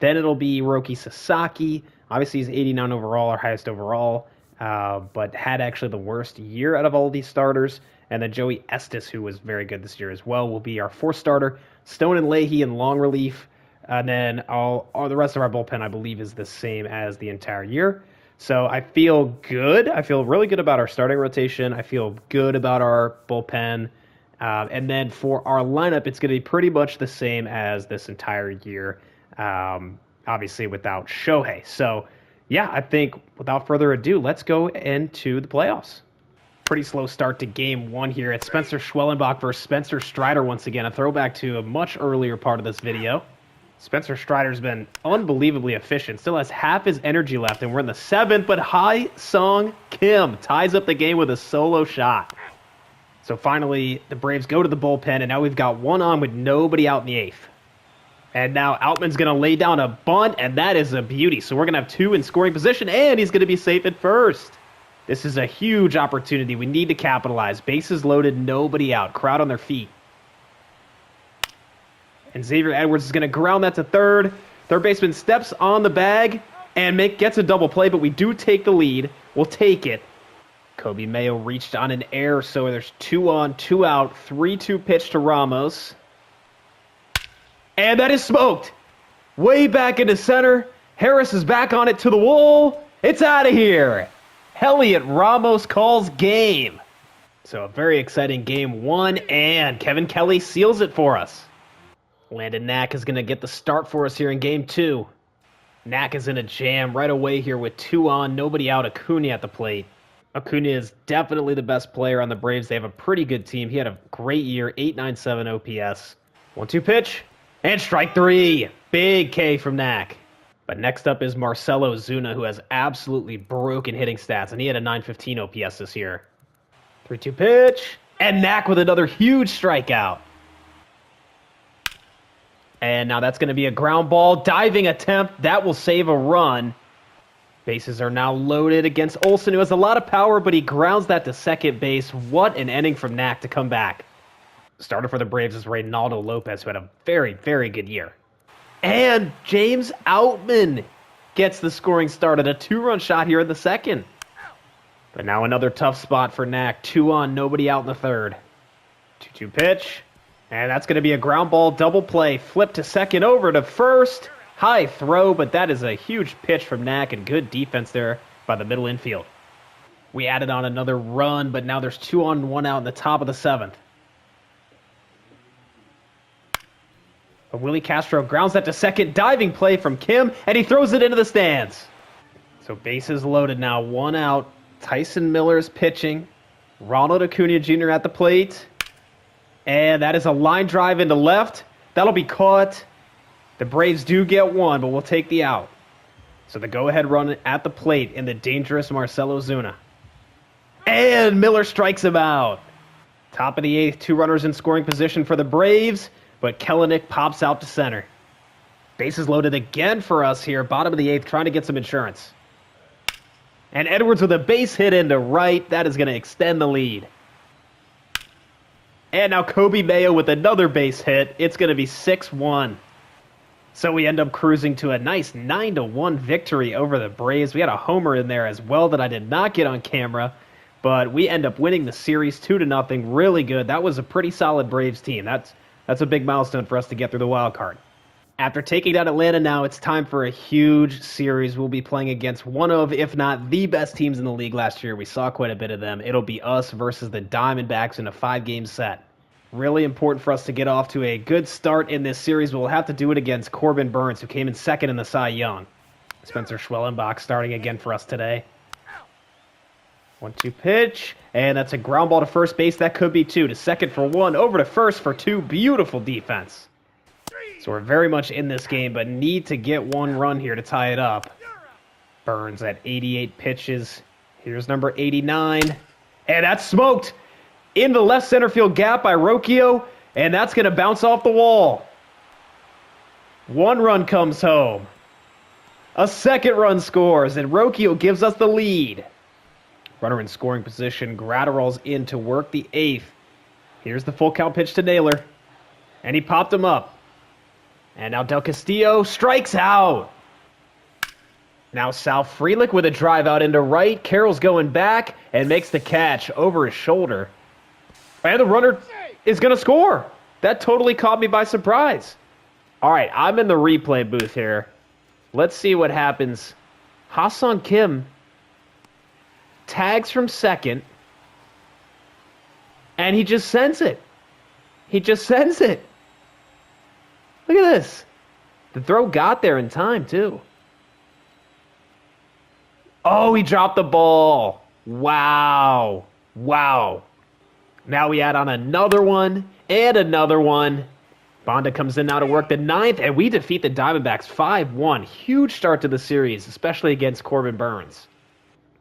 Then it'll be Roki Sasaki. Obviously, he's 89 overall, our highest overall, but had actually the worst year out of all of these starters. And then Joey Estes, who was very good this year as well, will be our fourth starter. Stone and Leahy in long relief. And then all the rest of our bullpen, I believe, is the same as the entire year. So I feel good. I feel really good about our starting rotation. I feel good about our bullpen. And then for our lineup, it's going to be pretty much the same as this entire year, obviously without Shohei. So, yeah, I think without further ado, let's go into the playoffs. Pretty slow start to game 1 here. It's Spencer Schwellenbach versus Spencer Strider once again, a throwback to a much earlier part of this video. Spencer Strider's been unbelievably efficient. Still has half his energy left, and we're in the 7th, but Hai-Sung Kim ties up the game with a solo shot. So finally, the Braves go to the bullpen, and now we've got 1 on with nobody out in the 8th. And now Outman's going to lay down a bunt, and that is a beauty. So we're going to have 2 in scoring position, and he's going to be safe at first. This is a huge opportunity. We need to capitalize. Bases loaded, nobody out. Crowd on their feet. And Xavier Edwards is going to ground that to third. Third baseman steps on the bag and gets a double play, but we do take the lead. We'll take it. Kobe Mayo reached on an error, so there's 2 on, 2 out, 3-2 pitch to Ramos. And that is smoked. Way back into center. Harris is back on it to the wall. It's out of here. Elliot Ramos calls game. So a very exciting game 1, and Kevin Kelly seals it for us. Landon Knack is going to get the start for us here in game 2. Knack is in a jam right away here with 2 on, nobody out. Acuna at the plate. Acuna is definitely the best player on the Braves. They have a pretty good team. He had a great year, 897 OPS. 1-2 pitch, and strike 3. Big K from Knack. But next up is Marcelo Zuna, who has absolutely broken hitting stats, and he had a 915 OPS this year. 3-2 pitch, and Knack with another huge strikeout. And now that's going to be a ground ball. Diving attempt. That will save a run. Bases are now loaded against Olsen, who has a lot of power, but he grounds that to second base. What an inning from Knack to come back. Starter for the Braves is Reynaldo Lopez, who had a very, very good year. And James Outman gets the scoring start at a 2-run shot here in the second. But now another tough spot for Knack. 2 on, nobody out in the third. 2-2 pitch. And that's going to be a ground ball double play. Flip to second, over to first. High throw, but that is a huge pitch from Knack, and good defense there by the middle infield. We added on another run, but now there's 2 on, 1 out in the top of the 7th. But Willie Castro grounds that to second. Diving play from Kim, and he throws it into the stands. So bases loaded now. 1 out. Tyson Miller's pitching. Ronald Acuna Jr. at the plate. And that is a line drive into left. That'll be caught. The Braves do get 1, but we'll take the out. So the go-ahead run at the plate in the dangerous Marcelo Zuna. And Miller strikes him out. Top of the 8th, 2 runners in scoring position for the Braves, but Kellenic pops out to center. Bases loaded again for us here, bottom of the 8th, trying to get some insurance. And Edwards with a base hit into right. That is going to extend the lead. And now Kobe Mayo with another base hit. It's going to be 6-1. So we end up cruising to a nice 9-1 victory over the Braves. We had a homer in there as well that I did not get on camera. But we end up winning the series 2-0. Really good. That was a pretty solid Braves team. That's a big milestone for us to get through the wild card. After taking down Atlanta now, it's time for a huge series. We'll be playing against one of, if not the best teams in the league last year. We saw quite a bit of them. It'll be us versus the Diamondbacks in a 5-game set. Really important for us to get off to a good start in this series. We'll have to do it against Corbin Burns, who came in second in the Cy Young. Spencer Schwellenbach starting again for us today. 1-2 pitch, and that's a ground ball to first base. That could be 2. To second for 1, over to first for 2. Beautiful defense. So we're very much in this game, but need to get 1 run here to tie it up. Burns at 88 pitches. Here's number 89. And that's smoked in the left center field gap by Rocchio, and that's going to bounce off the wall. 1 run comes home. A second run scores, and Rocchio gives us the lead. Runner in scoring position. Gratterall's in to work the 8th. Here's the full count pitch to Naylor. And he popped him up. And now Del Castillo strikes out. Now Sal Frelick with a drive out into right. Carroll's going back and makes the catch over his shoulder. And the runner is going to score. That totally caught me by surprise. All right, I'm in the replay booth here. Let's see what happens. Ha-Sung Kim tags from second, and he just sends it. He just sends it. Look at this. The throw got there in time, too. Oh, he dropped the ball. Wow. Wow. Now we add on another one and another one. Bonda comes in now to work the 9th, and we defeat the Diamondbacks 5-1. Huge start to the series, especially against Corbin Burns.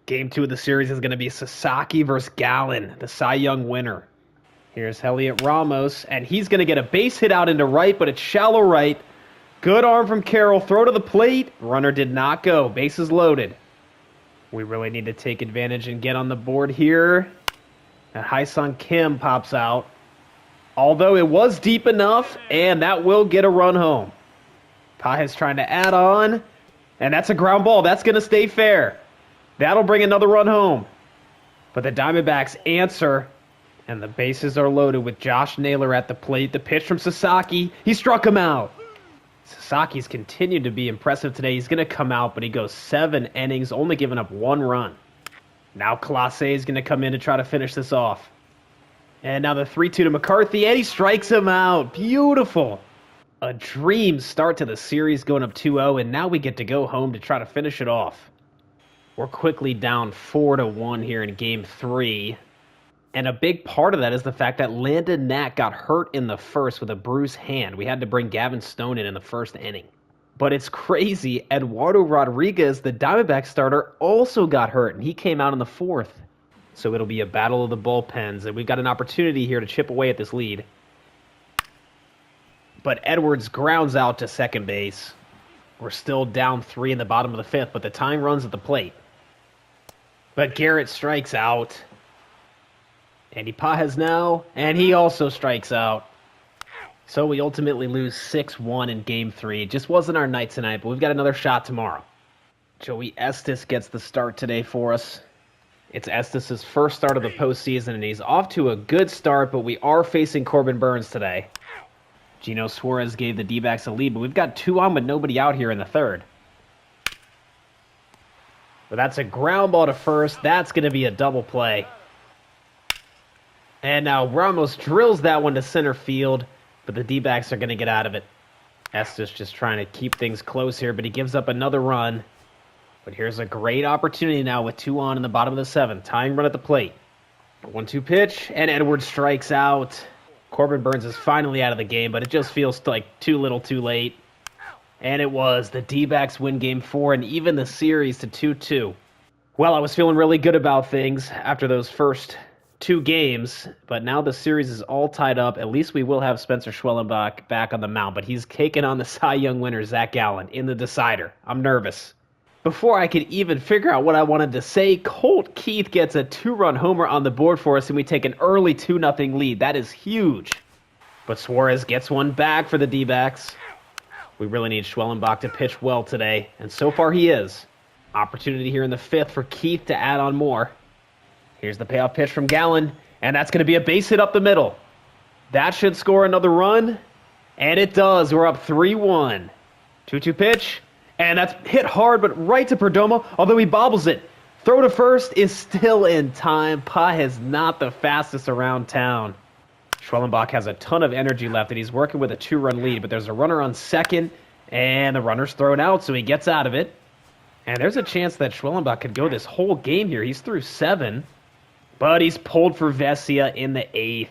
Game 2 of the series is going to be Sasaki versus Gallen, the Cy Young winner. Here's Heliot Ramos, and he's going to get a base hit out into right, but it's shallow right. Good arm from Carroll. Throw to the plate. Runner did not go. Bases loaded. We really need to take advantage and get on the board here. And Ha-Sung Kim pops out. Although it was deep enough, and that will get a run home. Pajes trying to add on, and that's a ground ball. That's going to stay fair. That'll bring another run home. But the Diamondbacks answer, and the bases are loaded with Josh Naylor at the plate. The pitch from Sasaki. He struck him out. Sasaki's continued to be impressive today. He's going to come out, but he goes 7 innings, only giving up 1 run. Now Clase is going to come in to try to finish this off. And now the 3-2 to McCarthy, and he strikes him out. Beautiful. A dream start to the series, going up 2-0, and now we get to go home to try to finish it off. We're quickly down 4-1 here in Game 3. And a big part of that is the fact that Landon Knack got hurt in the first with a bruised hand. We had to bring Gavin Stone in the first inning. But it's crazy. Eduardo Rodriguez, the Diamondback starter, also got hurt, and he came out in the 4th. So it'll be a battle of the bullpens, and we've got an opportunity here to chip away at this lead. But Edwards grounds out to second base. We're still down 3 in the bottom of the 5th, but the tying runs at the plate. But Garrett strikes out. Andy Pajes now, and he also strikes out. So we ultimately lose 6-1 in Game 3. It just wasn't our night tonight, but we've got another shot tomorrow. Joey Estes gets the start today for us. It's Estes' first start of the postseason, and he's off to a good start, but we are facing Corbin Burns today. Gino Suarez gave the D-backs a lead, but we've got 2 on with nobody out here in the 3rd. But that's a ground ball to first. That's going to be a double play. And now Ramos drills that one to center field, but the D-backs are going to get out of it. Estes just trying to keep things close here, but he gives up another run. But here's a great opportunity now with 2 on in the bottom of the 7th. Tying run at the plate. 1-2 pitch, and Edwards strikes out. Corbin Burns is finally out of the game, but it just feels like too little too late. And it was. The D-backs win Game 4 and even the series to 2-2. Well, I was feeling really good about things after those first 2 games, but now the series is all tied up. At least we will have Spencer Schwellenbach back on the mound, but he's taken on the Cy Young winner, Zach Gallen, in the decider. I'm nervous. Before I could even figure out what I wanted to say, Colt Keith gets a 2-run homer on the board for us, and we take an early 2-0 lead. That is huge. But Suarez gets one back for the D-backs. We really need Schwellenbach to pitch well today, and so far he is. Opportunity here in the 5th for Keith to add on more. Here's the payoff pitch from Gallen, and that's going to be a base hit up the middle. That should score another run, and it does. We're up 3-1. 2-2 pitch, and that's hit hard, but right to Perdomo, although he bobbles it. Throw to first is still in time. Pa is not the fastest around town. Schwellenbach has a ton of energy left, and he's working with a 2-run lead, but there's a runner on second, and the runner's thrown out, so he gets out of it. And there's a chance that Schwellenbach could go this whole game here. He's through 7, but he's pulled for Vesia in the 8th.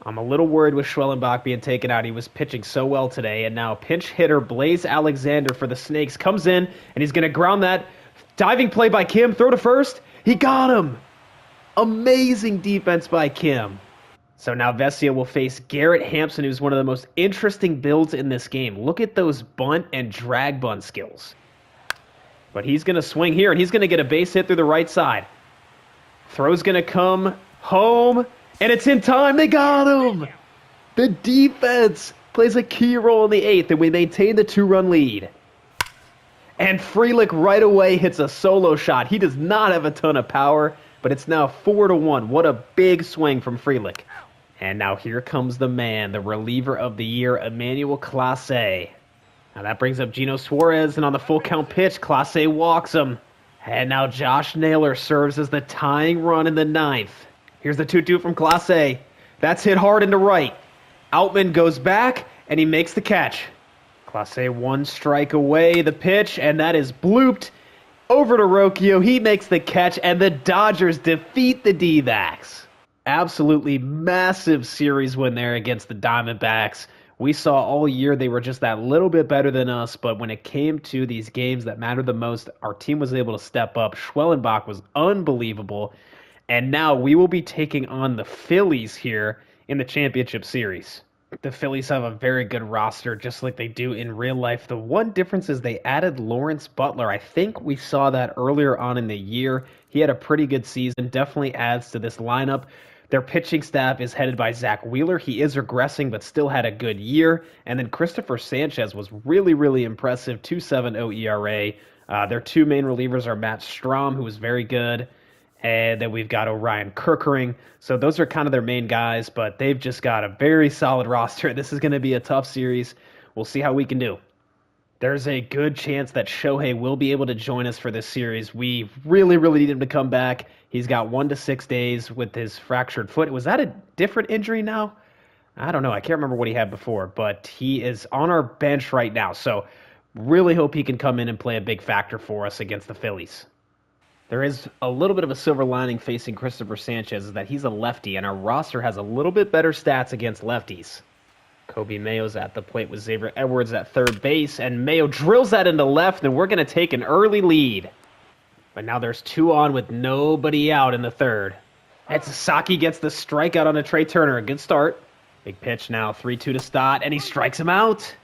I'm a little worried with Schwellenbach being taken out. He was pitching so well today, and now pinch hitter Blaze Alexander for the Snakes comes in, and he's going to ground that. Diving play by Kim, throw to first. He got him. Amazing defense by Kim. So now Vesia will face Garrett Hampson, who's one of the most interesting builds in this game. Look at those bunt and drag bunt skills. But he's going to swing here, and he's going to get a base hit through the right side. Throw's going to come home, and it's in time. They got him. The defense plays a key role in the 8th, and we maintain the 2-run lead. And Frelick right away hits a solo shot. He does not have a ton of power, but it's now 4-1. What a big swing from Frelick. And now here comes the man, the reliever of the year, Emmanuel Clase. Now that brings up Gino Suarez, and on the full count pitch, Clase walks him. And now Josh Naylor serves as the tying run in the 9th. Here's the 2-2 from Clase. That's hit hard into right. Outman goes back, and he makes the catch. Clase 1 strike away, the pitch, and that is blooped. Over to Rocchio, he makes the catch, and the Dodgers defeat the D-backs. Absolutely massive series win there against the Diamondbacks. We saw all year they were just that little bit better than us, but when it came to these games that mattered the most, our team was able to step up. Schwellenbach was unbelievable, and now we will be taking on the Phillies here in the championship series. The Phillies have a very good roster, just like they do in real life. The one difference is they added Lawrence Butler. I think we saw that earlier on in the year. He had a pretty good season, definitely adds to this lineup. Their pitching staff is headed by Zach Wheeler. He is regressing, but still had a good year. And then Christopher Sanchez was really, really impressive, 2.70 ERA. Their 2 main relievers are Matt Strahm, who was very good, and then we've got Orion Kerkering. So those are kind of their main guys, but they've just got a very solid roster. This is going to be a tough series. We'll see how we can do. There's a good chance that Shohei will be able to join us for this series. We really, really need him to come back. He's got 1 to 6 days with his fractured foot. Was that a different injury now? I don't know. I can't remember what he had before, but he is on our bench right now. So really hope he can come in and play a big factor for us against the Phillies. There is a little bit of a silver lining facing Christopher Sanchez is that he's a lefty, and our roster has a little bit better stats against lefties. Kobe Mayo's at the plate with Xavier Edwards at third base, and Mayo drills that into left, and we're going to take an early lead. But now there's 2 on with nobody out in the 3rd. And Sasaki gets the strikeout on a Trey Turner. A good start. Big pitch now, 3-2 to Stott, and he strikes him out.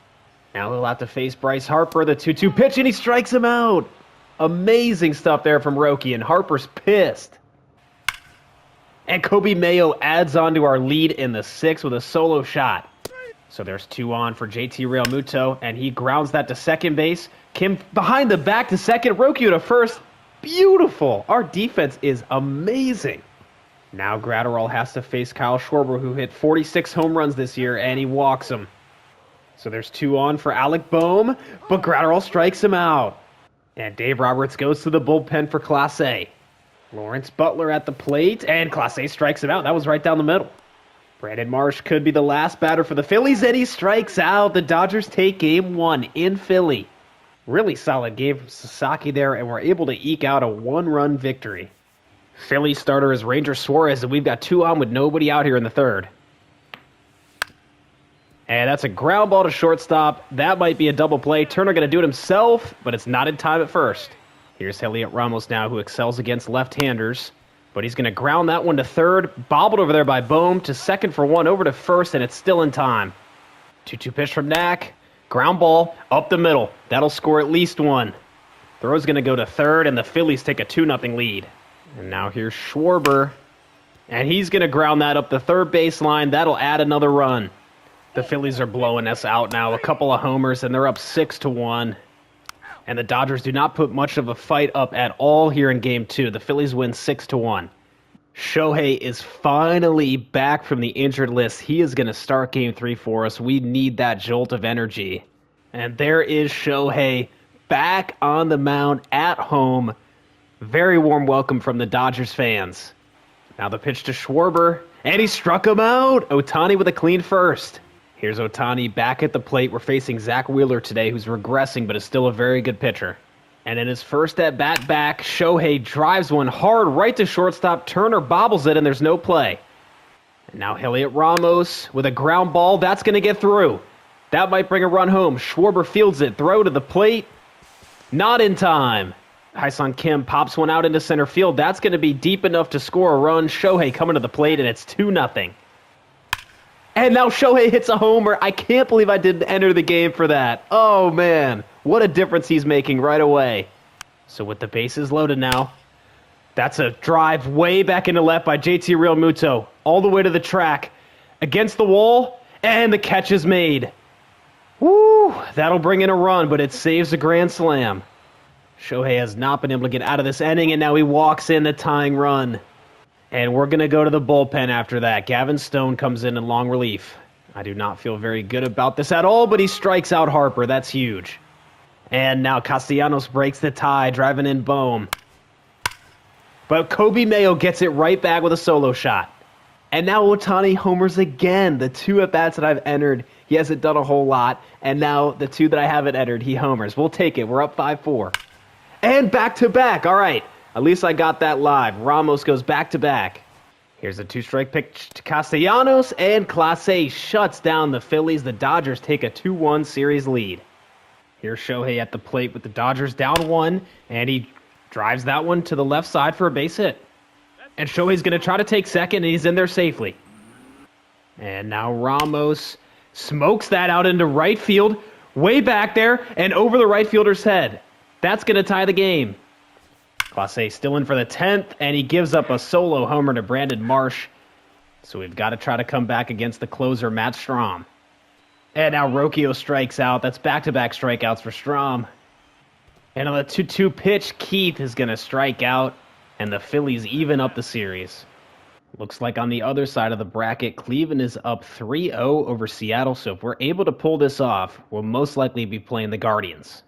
Now he'll have to face Bryce Harper, the 2-2 pitch, and he strikes him out. Amazing stuff there from Roki, and Harper's pissed. And Kobe Mayo adds on to our lead in the 6th with a solo shot. So there's 2 on for JT Realmuto, and he grounds that to second base. Kim behind the back to second, Rocchio to first. Beautiful. Our defense is amazing. Now Gratterall has to face Kyle Schwarber, who hit 46 home runs this year, and he walks him. So there's 2 on for Alec Boehm, but Gratterall strikes him out. And Dave Roberts goes to the bullpen for Clase. Lawrence Butler at the plate, and Clase strikes him out. That was right down the middle. Brandon Marsh could be the last batter for the Phillies, and he strikes out. The Dodgers take game 1 in Philly. Really solid game from Sasaki there, and we're able to eke out a 1-run victory. Philly starter is Ranger Suarez, and we've got 2 on with nobody out here in the 3rd. And that's a ground ball to shortstop. That might be a double play. Turner going to do it himself, but it's not in time at first. Here's Heliot Ramos now, who excels against left-handers. But he's going to ground that one to 3rd. Bobbled over there by Boehm to 2nd for 1, over to 1st, and it's still in time. 2-2 pitch from Knack. Ground ball up the middle. That'll score at least 1. Throw's going to go to third, and the Phillies take a 2-0 lead. And now here's Schwarber. And he's going to ground that up the third baseline. That'll add another run. The Phillies are blowing us out now. A couple of homers, and they're up 6-1. And the Dodgers do not put much of a fight up at all here in Game 2. The Phillies win 6-1. Shohei is finally back from the injured list. He is going to start Game 3 for us. We need that jolt of energy. And there is Shohei back on the mound at home. Very warm welcome from the Dodgers fans. Now the pitch to Schwarber, and he struck him out. Ohtani with a clean first. Here's Ohtani back at the plate. We're facing Zach Wheeler today, who's regressing, but is still a very good pitcher. And in his first at-bat back, Shohei drives one hard right to shortstop. Turner bobbles it, and there's no play. And now Heliot Ramos with a ground ball. That's going to get through. That might bring a run home. Schwarber fields it. Throw to the plate. Not in time. Hyun-Sung Kim pops one out into center field. That's going to be deep enough to score a run. Shohei coming to the plate, and it's 2-0. And now Shohei hits a homer. I can't believe I didn't enter the game for that. Oh, man. What a difference he's making right away. So with the bases loaded now, that's a drive way back into left by JT Realmuto. All the way to the track. Against the wall, and the catch is made. Woo! That'll bring in a run, but it saves a grand slam. Shohei has not been able to get out of this inning, and now he walks in the tying run. And we're going to go to the bullpen after that. Gavin Stone comes in long relief. I do not feel very good about this at all, but he strikes out Harper. That's huge. And now Castellanos breaks the tie, driving in Bohm. But Kobe Mayo gets it right back with a solo shot. And now Ohtani homers again. The 2 at-bats that I've entered, he hasn't done a whole lot. And now the 2 that I haven't entered, he homers. We'll take it. We're up 5-4. And back-to-back. All right. At least I got that live. Ramos goes back-to-back. Here's a 2-strike pitch to Castellanos, and Clase shuts down the Phillies. The Dodgers take a 2-1 series lead. Here's Shohei at the plate with the Dodgers down 1, and he drives that one to the left side for a base hit. And Shohei's going to try to take second, and he's in there safely. And now Ramos smokes that out into right field, way back there, and over the right fielder's head. That's going to tie the game. Clase still in for the 10th, and he gives up a solo homer to Brandon Marsh. So we've got to try to come back against the closer, Matt Strahm. And now Rocchio strikes out. That's back-to-back strikeouts for Strahm. And on the 2-2 pitch, Keith is going to strike out, and the Phillies even up the series. Looks like on the other side of the bracket, Cleveland is up 3-0 over Seattle, so if we're able to pull this off, we'll most likely be playing the Guardians.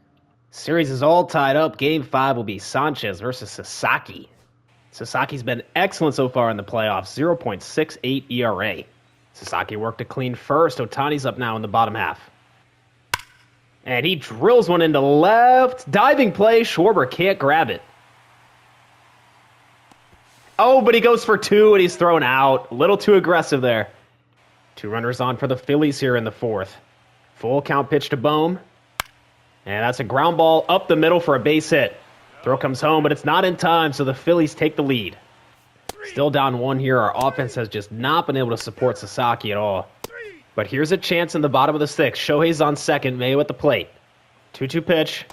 Series is all tied up. Game 5 will be Sanchez versus Sasaki. Sasaki's been excellent so far in the playoffs, 0.68 ERA. Sasaki worked a clean first. Ohtani's up now in the bottom half. And he drills one into left. Diving play. Schwarber can't grab it. Oh, but he goes for 2 and he's thrown out. A little too aggressive there. 2 runners on for the Phillies here in the 4th. Full count pitch to Bohm. And that's a ground ball up the middle for a base hit. Throw comes home, but it's not in time, so the Phillies take the lead. Still down 1 here. Our offense has just not been able to support Sasaki at all. But here's a chance in the bottom of the 6th. Shohei's on second, Mayo at the plate. 2-2 pitch,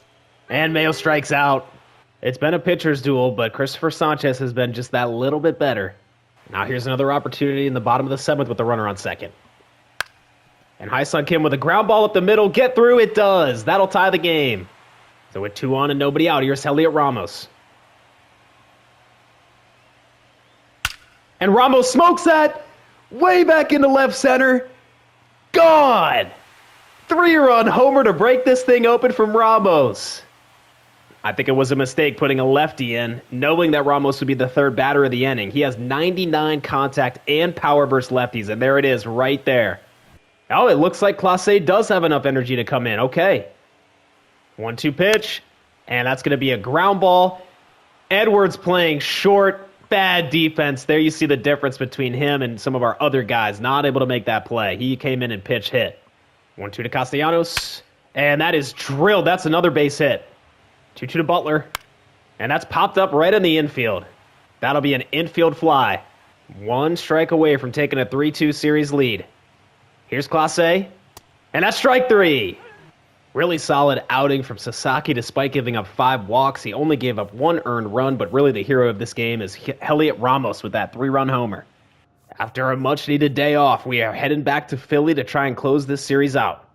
and Mayo strikes out. It's been a pitcher's duel, but Christopher Sanchez has been just that little bit better. Now here's another opportunity in the bottom of the 7th with the runner on second. And Hyun-Sung Kim with a ground ball up the middle. Get through, it does. That'll tie the game. So with 2 on and nobody out, here's Heliot Ramos. And Ramos smokes that way back into left center. Gone! 3-run homer to break this thing open from Ramos. I think it was a mistake putting a lefty in, knowing that Ramos would be the 3rd batter of the inning. He has 99 contact and power versus lefties, and there it is right there. Oh, it looks like Clase does have enough energy to come in. Okay. 1-2 pitch, and that's going to be a ground ball. Edwards playing short, bad defense. There you see the difference between him and some of our other guys. Not able to make that play. He came in and pitch hit. 1-2 to Castellanos, and that is drilled. That's another base hit. 2-2 to Butler, and that's popped up right in the infield. That'll be an infield fly. 1 strike away from taking a 3-2 series lead. Here's Clase, and that's strike 3. Really solid outing from Sasaki despite giving up 5 walks. He only gave up 1 earned run, but really the hero of this game is Heliot Ramos with that 3-run homer. After a much-needed day off, we are heading back to Philly to try and close this series out.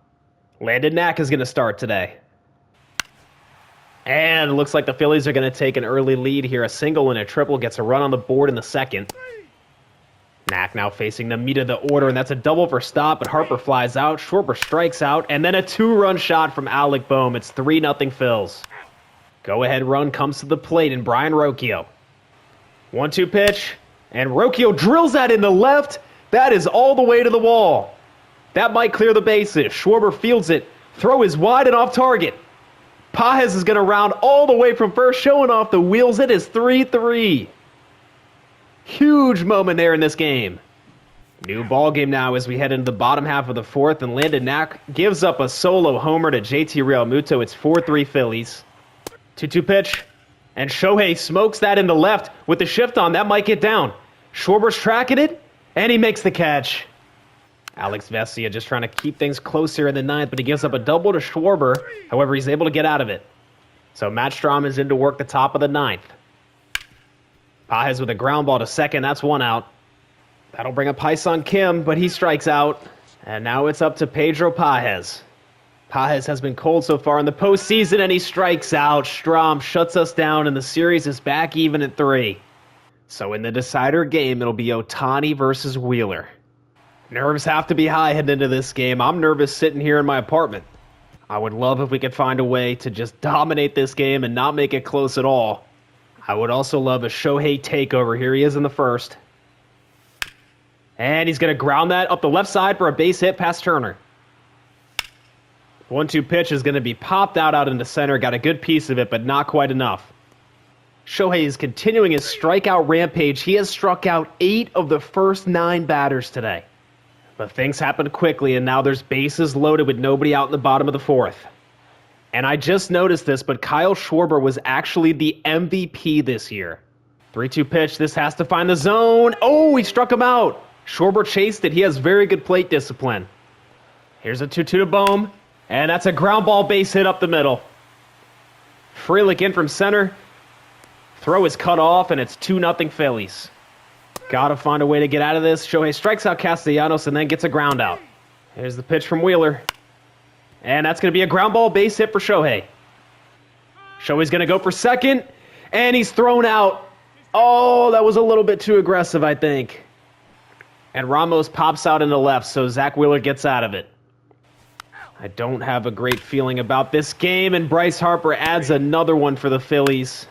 Landon Knack is going to start today. And it looks like the Phillies are going to take an early lead here. A single and a triple gets a run on the board in the second. Knack now facing the meat of the order, and that's a double for Stott, but Harper flies out. Schwarber strikes out, and then a 2-run shot from Alec Boehm. It's 3-0 Phils. Go-ahead run comes to the plate in Brian Rocchio. 1-2 pitch, and Rocchio drills that in the left. That is all the way to the wall. That might clear the bases. Schwarber fields it. Throw is wide and off target. Pages is going to round all the way from first, showing off the wheels. It is 3-3. Huge moment there in this game. New ball game now as we head into the bottom half of the fourth, and Landon Knack gives up a solo homer to JT Realmuto. It's 4-3 Phillies. 2-2 pitch, and Shohei smokes that in the left with the shift on. That might get down. Schwarber's tracking it, and he makes the catch. Alex Vesia just trying to keep things close here in the ninth, but he gives up a double to Schwarber. However, he's able to get out of it. So Matt Strahm is in to work the top of the ninth. Pages with a ground ball to second. That's 1 out. That'll bring up Ha-Seong Kim, but he strikes out. And now it's up to Pedro Pages. Pages has been cold so far in the postseason, and he strikes out. Strahm shuts us down, and the series is back even at 3. So in the decider game, it'll be Ohtani versus Wheeler. Nerves have to be high heading into this game. I'm nervous sitting here in my apartment. I would love if we could find a way to just dominate this game and not make it close at all. I would also love a Shohei takeover. Here he is in the first. And he's going to ground that up the left side for a base hit past Turner. 1-2 pitch is going to be popped out into center. Got a good piece of it, but not quite enough. Shohei is continuing his strikeout rampage. He has struck out 8 of the first 9 batters today. But things happened quickly, and now there's bases loaded with nobody out in the bottom of the fourth. And I just noticed this, but Kyle Schwarber was actually the MVP this year. 3-2 pitch. This has to find the zone. Oh, he struck him out. Schwarber chased it. He has very good plate discipline. Here's a 2-2 to Boehm, and that's a ground ball base hit up the middle. Frelick in from center. Throw is cut off, and it's 2-0 Phillies. Gotta find a way to get out of this. Shohei strikes out Castellanos and then gets a ground out. Here's the pitch from Wheeler. And that's going to be a ground ball base hit for Shohei. Shohei's going to go for second, and he's thrown out. Oh, that was a little bit too aggressive, I think. And Ramos pops out in the left, so Zach Wheeler gets out of it. I don't have a great feeling about this game, and Bryce Harper adds another one for the Phillies.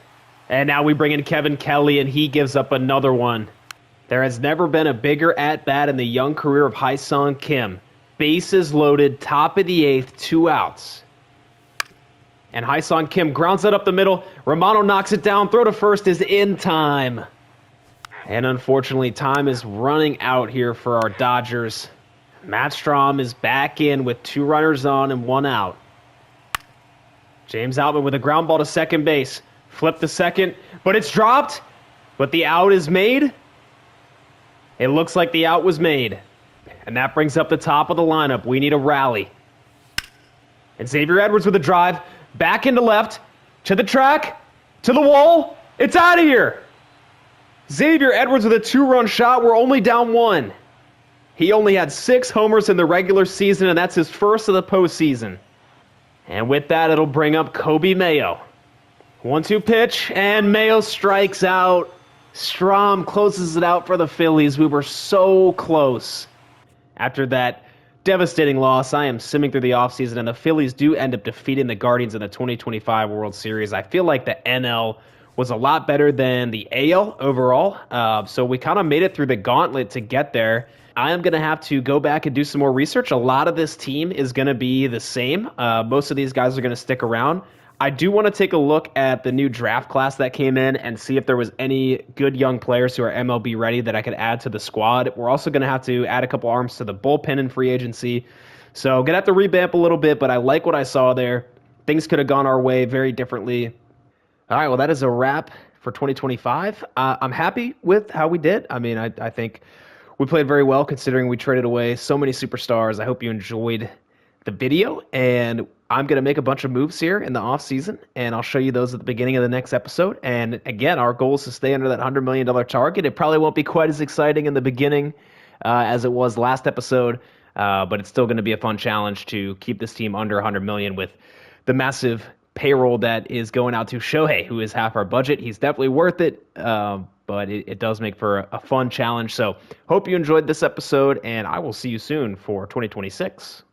And now we bring in Kevin Kelly, and he gives up another one. There has never been a bigger at-bat in the young career of Ha-Seong Kim. Bases loaded, top of the 8th, 2 outs. And Ha-Seong Kim grounds it up the middle. Romano knocks it down. Throw to first is in time. And unfortunately, time is running out here for our Dodgers. Matt Strahm is back in with 2 runners on and 1 out. James Outman with a ground ball to second base. Flip to second, but it's dropped. But the out is made. It looks like the out was made. And that brings up the top of the lineup. We need a rally. And Xavier Edwards with a drive. Back into left. To the track. To the wall. It's out of here. Xavier Edwards with a 2-run shot. We're only down 1. He only had 6 homers in the regular season, and that's his first of the postseason. And with that, it'll bring up Kobe Mayo. 1-2 pitch, and Mayo strikes out. Strahm closes it out for the Phillies. We were so close. After that devastating loss, I am simming through the offseason, and the Phillies do end up defeating the Guardians in the 2025 World Series. I feel like the NL was a lot better than the AL overall, so we kind of made it through the gauntlet to get there. I am going to have to go back and do some more research. A lot of this team is going to be the same. Most of these guys are going to stick around. I do want to take a look at the new draft class that came in and see if there was any good young players who are MLB ready that I could add to the squad. We're also going to have to add a couple arms to the bullpen in free agency. So going to have to revamp a little bit, but I like what I saw there. Things could have gone our way very differently. All right, well, that is a wrap for 2025. I'm happy with how we did. I mean, I think we played very well considering we traded away so many superstars. I hope you enjoyed the video, and I'm going to make a bunch of moves here in the off season, and I'll show you those at the beginning of the next episode. And again, our goal is to stay under that $100 million target. It probably won't be quite as exciting in the beginning as it was last episode, but it's still going to be a fun challenge to keep this team under $100 million with the massive payroll that is going out to Shohei, who is half our budget. He's definitely worth it, but it does make for a fun challenge. So hope you enjoyed this episode, and I will see you soon for 2026.